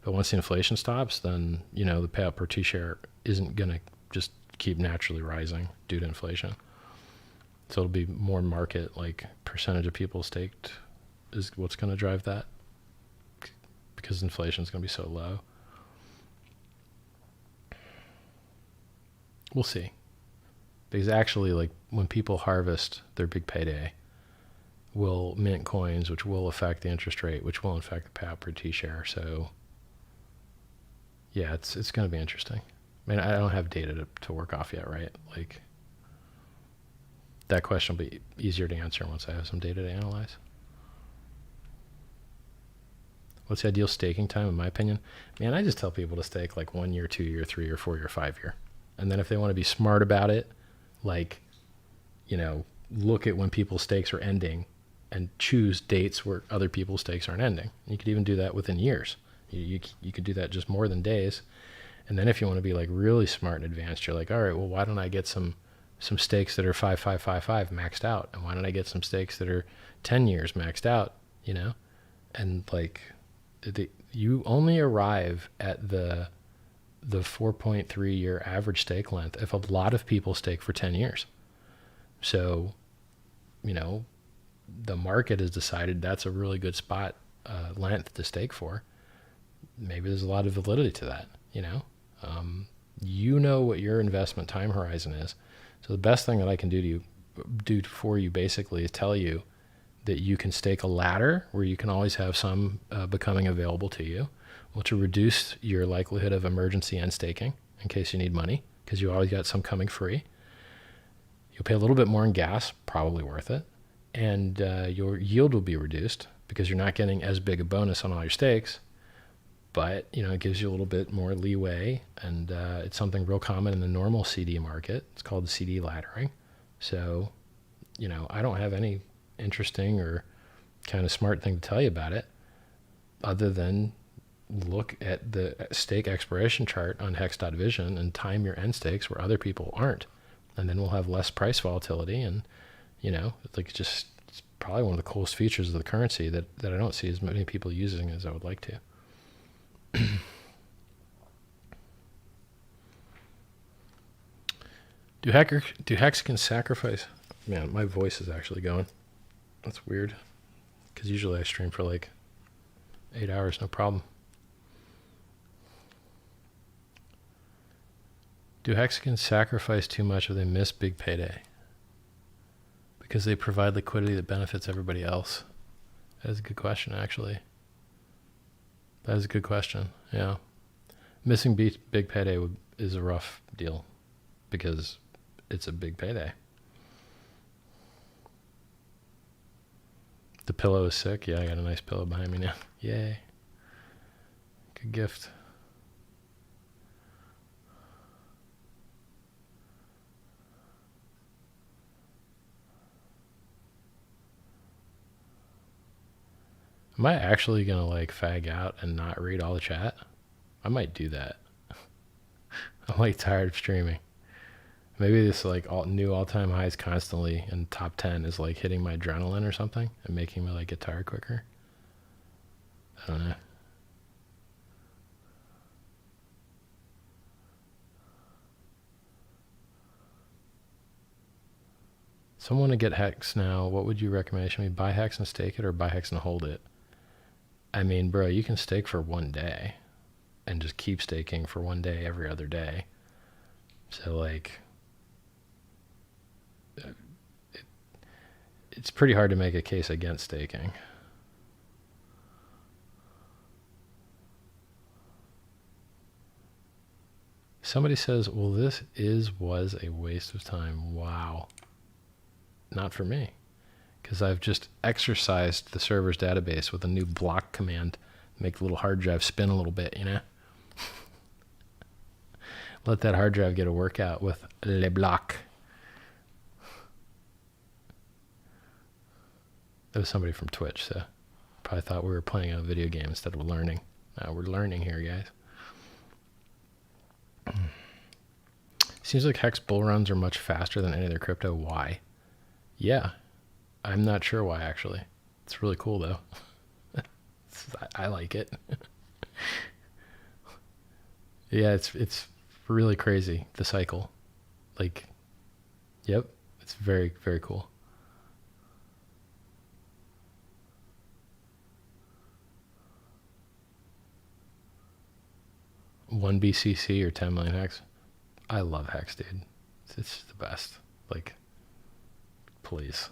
But once the inflation stops, then, the payout per T-share isn't going to just keep naturally rising due to inflation. So it'll be more market, like percentage of people staked is what's going to drive that, because inflation is going to be so low. We'll see. Because actually, like when people harvest their big payday, will mint coins, which will affect the interest rate, which will affect the payout per T-share. So yeah, it's going to be interesting. I mean, I don't have data to work off yet, right? Like that question will be easier to answer once I have some data to analyze. What's the ideal staking time, in my opinion? Man, I just tell people to stake like 1 year, 2 year, 3 year, 4 year, 5 year. And then if they want to be smart about it, like, look at when people's stakes are ending and choose dates where other people's stakes aren't ending. You could even do that within years. You could do that just more than days. And then if you want to be like really smart and advanced, you're like, all right, well, why don't I get some stakes that are 5, 5, 5, 5 maxed out? And why don't I get some stakes that are 10 years maxed out, And like, you only arrive at the 4.3 year average stake length if a lot of people stake for 10 years. So, the market has decided that's a really good spot length to stake for. Maybe there's a lot of validity to that, what your investment time horizon is. So the best thing that I can do for you basically is tell you that you can stake a ladder where you can always have some becoming available to you, which will reduce your likelihood of emergency end staking in case you need money, because you always got some coming free. You'll pay a little bit more in gas, probably worth it. And your yield will be reduced because you're not getting as big a bonus on all your stakes. But, it gives you a little bit more leeway. And it's something real common in the normal CD market. It's called CD laddering. So, I don't have any interesting or kind of smart thing to tell you about it other than look at the stake expiration chart on hex.vision and time your end stakes where other people aren't. And then we'll have less price volatility. And, it's probably one of the coolest features of the currency that I don't see as many people using as I would like to. Do Hexicans sacrifice? Man, my voice is actually going. That's weird. Because usually I stream for like 8 hours, no problem. Do Hexicans sacrifice too much if they miss big payday? Because they provide liquidity that benefits everybody else? That is a good question, actually. That is a good question, yeah. Missing big payday is a rough deal because it's a big payday. The pillow is sick. Yeah, I got a nice pillow behind me now. Yay. Good gift. Am I actually going to like fag out and not read all the chat? I might do that. I'm like tired of streaming. Maybe this like new all-time highs constantly in top 10 is like hitting my adrenaline or something and making me like get tired quicker. I don't know. Someone to get HEX now, what would you recommend? Should we buy HEX and stake it or buy HEX and hold it? I mean, bro, you can stake for one day and just keep staking for one day every other day. So like, it's pretty hard to make a case against staking. Somebody says, well, this was a waste of time. Wow. Not for me. Because I've just exercised the server's database with a new block command, make the little hard drive spin a little bit, you know? Let that hard drive get a workout with le bloc. That was somebody from Twitch, so probably thought we were playing a video game instead of learning. We're learning here, guys. Seems like HEX bull runs are much faster than any other crypto. Why? Yeah. I'm not sure why, actually. It's really cool, though. I like it. Yeah, it's really crazy, the cycle. Like, yep, it's very, very cool. One BCC or 10 million HEX. I love HEX, dude. It's the best. Like, please.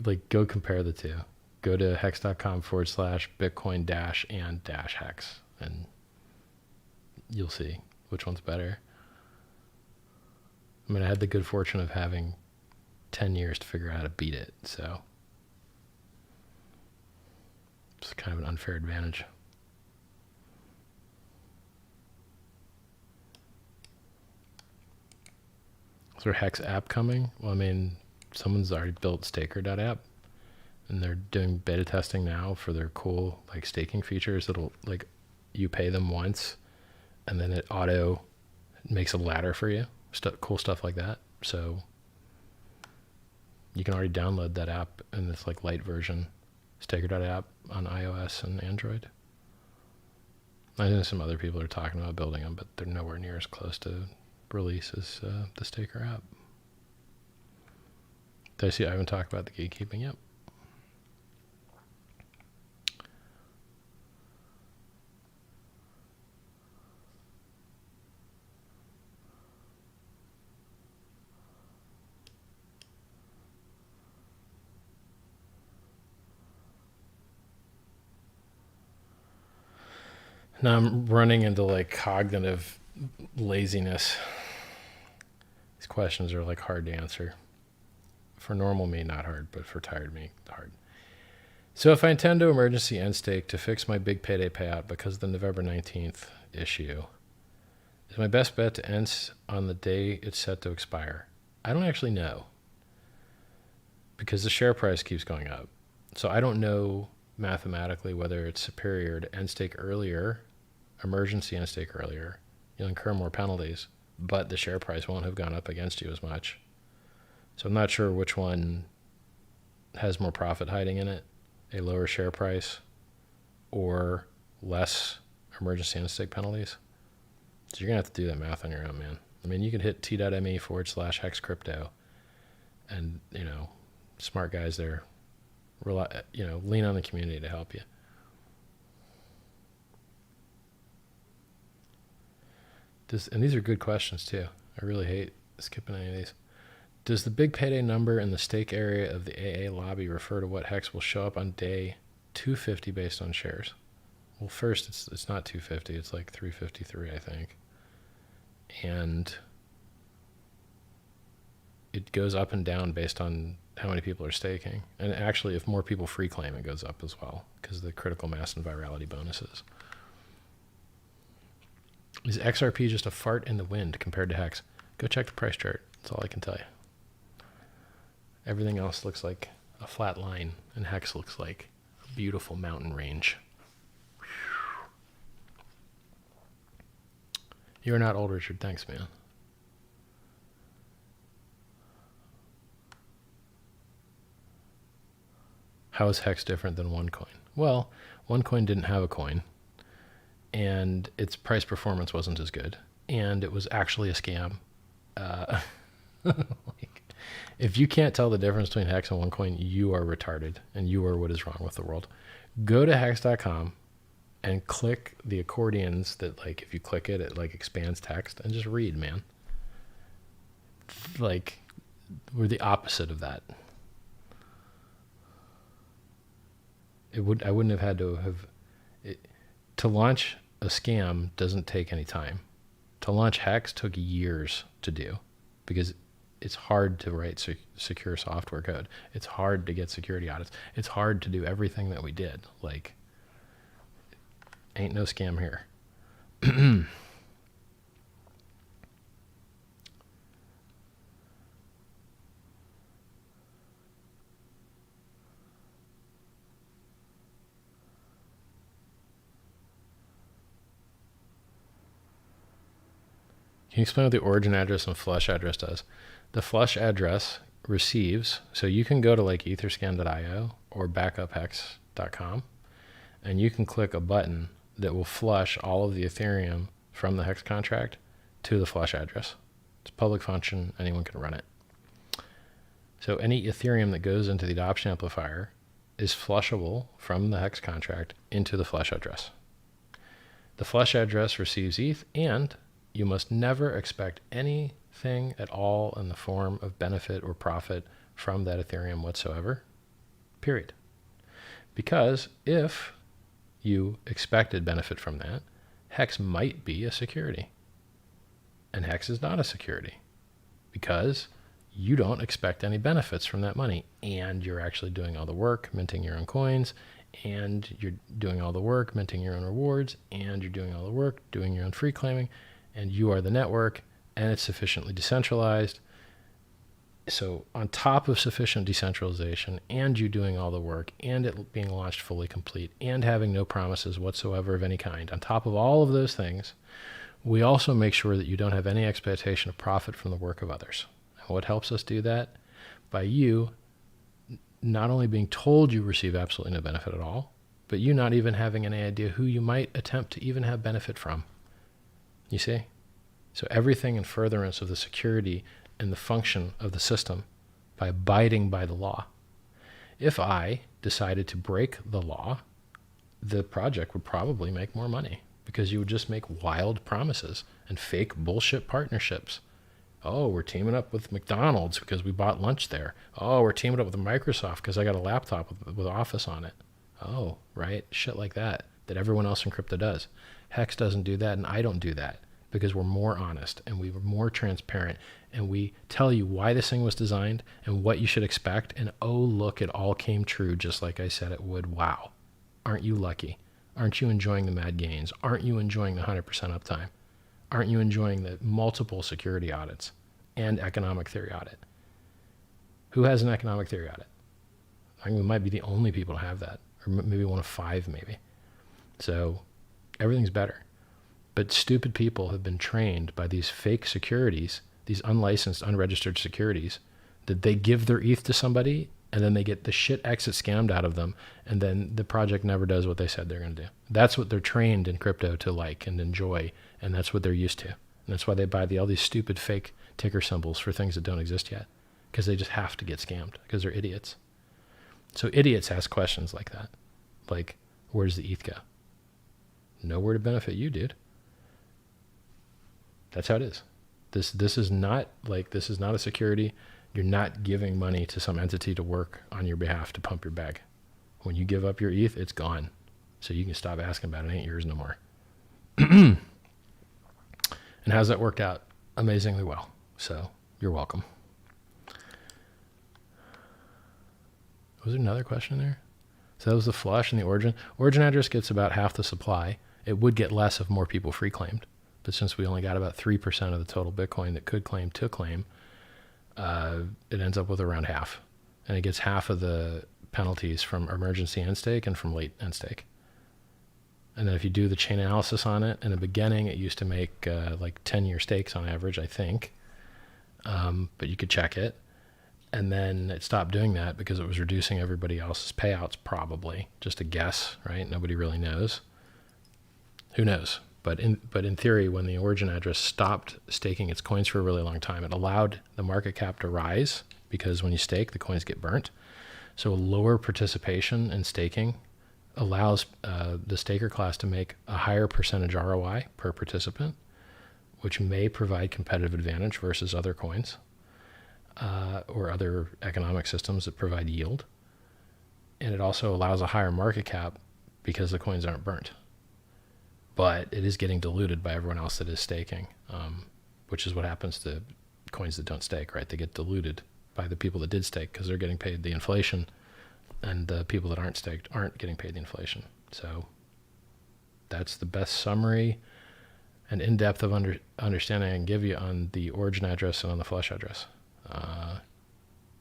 Like, go compare the two. Go to hex.com/Bitcoin and -HEX, and you'll see which one's better. I mean, I had the good fortune of having 10 years to figure out how to beat it, so it's kind of an unfair advantage. Is there a HEX app coming? Well, I mean, someone's already built staker.app and they're doing beta testing now for their cool like staking features that'll like you pay them once and then it auto makes a ladder for you. Cool stuff like that. So you can already download that app in this like light version, staker.app on iOS and Android. I know some other people are talking about building them, but they're nowhere near as close to release as the staker app. Did I see I haven't talked about the gatekeeping yet? Now I'm running into like cognitive laziness. These questions are like hard to answer. For normal me, not hard, but for tired me, hard. So if I intend to emergency end stake to fix my big payday payout because of the November 19th issue, is my best bet to end on the day it's set to expire? I don't actually know because the share price keeps going up. So I don't know mathematically whether it's superior to end stake earlier, emergency end stake earlier. You'll incur more penalties, but the share price won't have gone up against you as much. So I'm not sure which one has more profit hiding in it, a lower share price or less emergency end stake penalties. So you're going to have to do that math on your own, man. I mean, you can hit t.me/hex crypto and, you know, smart guys there. Lean on the community to help you. And these are good questions too. I really hate skipping any of these. Does the big payday number in the stake area of the AA lobby refer to what HEX will show up on day 250 based on shares? Well, first, it's not 250. It's like 353, I think. And it goes up and down based on how many people are staking. And actually, if more people free claim, it goes up as well because of the critical mass and virality bonuses. Is XRP just a fart in the wind compared to HEX? Go check the price chart. That's all I can tell you. Everything else looks like a flat line, and HEX looks like a beautiful mountain range. You're not old, Richard. Thanks, man. How is HEX different than OneCoin? Well, OneCoin didn't have a coin, and its price performance wasn't as good, and it was actually a scam. If you can't tell the difference between HEX and OneCoin, you are retarded, and you are what is wrong with the world. Go to hex.com and click the accordions that, like, if you click it, it like expands text, and just read, man. Like, we're the opposite of that. I wouldn't have had to have it. To launch a scam doesn't take any time. To launch HEX took years to do because it's hard to write secure software code. It's hard to get security audits. It's hard to do everything that we did. Like, ain't no scam here. Can you explain what the origin address and flush address does? The flush address receives, so you can go to like etherscan.io or backuphex.com, and you can click a button that will flush all of the Ethereum from the HEX contract to the flush address. It's a public function, anyone can run it. So any Ethereum that goes into the adoption amplifier is flushable from the HEX contract into the flush address. The flush address receives ETH, and you must never expect anything at all in the form of benefit or profit from that Ethereum whatsoever, period. Because if you expected benefit from that, HEX might be a security. And HEX is not a security because you don't expect any benefits from that money. And you're actually doing all the work, minting your own coins, and you're doing all the work, minting your own rewards, and you're doing all the work, doing your own free claiming, and you are the network, and it's sufficiently decentralized. So on top of sufficient decentralization, and you doing all the work, and it being launched fully complete, and having no promises whatsoever of any kind, on top of all of those things, we also make sure that you don't have any expectation of profit from the work of others. And what helps us do that? By you not only being told you receive absolutely no benefit at all, but you not even having any idea who you might attempt to even have benefit from. You see? So everything in furtherance of the security and the function of the system by abiding by the law. If I decided to break the law, the project would probably make more money because you would just make wild promises and fake bullshit partnerships. Oh, we're teaming up with McDonald's because we bought lunch there. Oh, we're teaming up with Microsoft because I got a laptop with Office on it. Oh, right? Shit like that everyone else in crypto does. HEX doesn't do that, and I don't do that because we're more honest and we were more transparent, and we tell you why this thing was designed and what you should expect. And oh, look, it all came true just like I said it would. Wow. Aren't you lucky? Aren't you enjoying the mad gains? Aren't you enjoying the 100% uptime? Aren't you enjoying the multiple security audits and economic theory audit? Who has an economic theory audit? I think we might be the only people to have that, or maybe one of 5 maybe. So everything's better. But stupid people have been trained by these fake securities, these unlicensed, unregistered securities, that they give their ETH to somebody and then they get the shit exit scammed out of them, and then the project never does what they said they're going to do. That's what they're trained in crypto to like and enjoy, and that's what they're used to. And that's why they buy all these stupid fake ticker symbols for things that don't exist yet, because they just have to get scammed because they're idiots. So idiots ask questions like that. Like, where does the ETH go? Nowhere to benefit you, dude. That's how it is. This is not a security. You're not giving money to some entity to work on your behalf to pump your bag. When you give up your ETH, it's gone. So you can stop asking about it. It ain't yours no more. And how's that worked out? Amazingly well. So you're welcome. Was there another question there? So that was the flush and the origin. Origin address gets about half the supply. It would get less if more people free claimed. But since we only got about 3% of the total Bitcoin that could claim to claim, it ends up with around half. And it gets half of the penalties from emergency end stake and from late end stake. And then if you do the chain analysis on it, in the beginning, it used to make like 10-year stakes on average, I think. But you could check it. And then it stopped doing that because it was reducing everybody else's payouts, probably. Just a guess, right? Nobody really knows. Who knows? But in theory, when the origin address stopped staking its coins for a really long time, it allowed the market cap to rise because when you stake, the coins get burnt. So a lower participation in staking allows the staker class to make a higher percentage ROI per participant, which may provide competitive advantage versus other coins or other economic systems that provide yield. And it also allows a higher market cap because the coins aren't burnt. But it is getting diluted by everyone else that is staking, which is what happens to coins that don't stake, right? They get diluted by the people that did stake because they're getting paid the inflation, and the people that aren't staked aren't getting paid the inflation. So that's the best summary and in-depth of understanding I can give you on the origin address and on the flush address.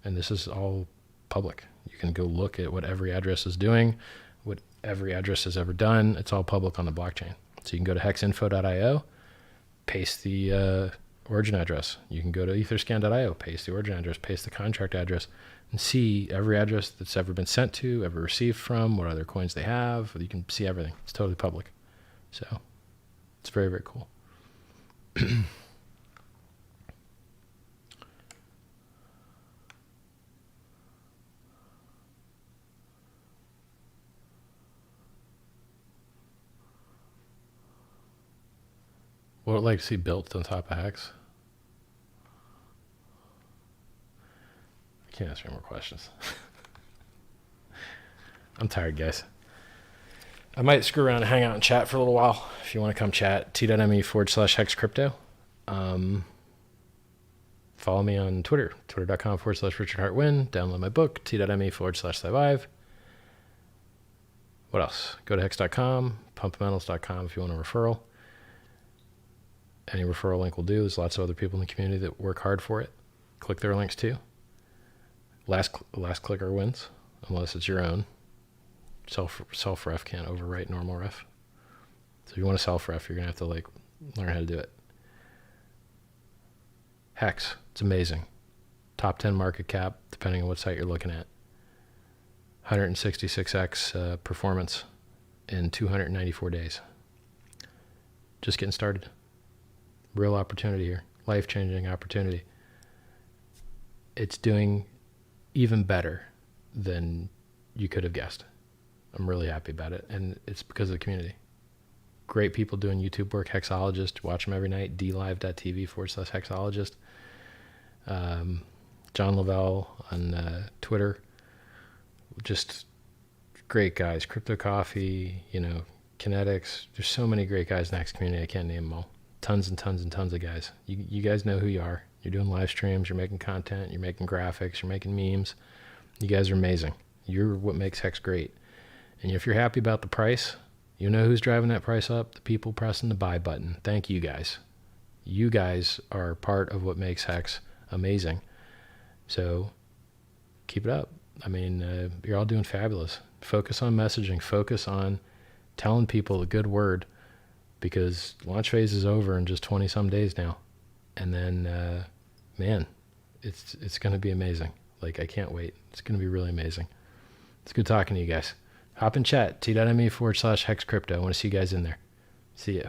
And this is all public. You can go look at what every address is doing, what every address has ever done. It's all public on the blockchain. So you can go to hexinfo.io, paste the origin address. You can go to etherscan.io, paste the origin address, paste the contract address, and see every address that's ever been sent to, ever received from, what other coins they have. You can see everything. It's totally public. So it's very, very cool. What would I like to see built on top of HEX? I can't answer any more questions. I'm tired, guys. I might screw around and hang out and chat for a little while. If you want to come chat, t.me/HEX crypto. Follow me on Twitter, twitter.com/Richard Hartwin. Download my book, t.me/Scivive. What else? Go to hex.com, pumpmentals.com if you want a referral. Any referral link will do. There's lots of other people in the community that work hard for it. Click their links too. Last clicker wins, unless it's your own. Self-ref can't overwrite normal ref. So if you want to self-ref, you're going to have to learn how to do it. HEX, it's amazing. Top 10 market cap, depending on what site you're looking at. 166x performance in 294 days. Just getting started. Real opportunity here. Life-changing opportunity. It's doing even better than you could have guessed. I'm really happy about it. And it's because of the community. Great people doing YouTube work. Hexologist. Watch them every night. dlive.tv/hexologist. John Lavelle on Twitter. Just great guys. Crypto Coffee, Kinetics. There's so many great guys in the Hex community. I can't name them all. Tons and tons and tons of guys. You guys know who you are. You're doing live streams. You're making content. You're making graphics. You're making memes. You guys are amazing. You're what makes HEX great. And if you're happy about the price, you know who's driving that price up? The people pressing the buy button. Thank you guys. You guys are part of what makes HEX amazing. So keep it up. I mean, you're all doing fabulous. Focus on messaging. Focus on telling people a good word, because launch phase is over in just 20 some days now. And then, man, it's going to be amazing. I can't wait. It's going to be really amazing. It's good talking to you guys. Hop in chat, t.me/HEX crypto. I want to see you guys in there. See ya.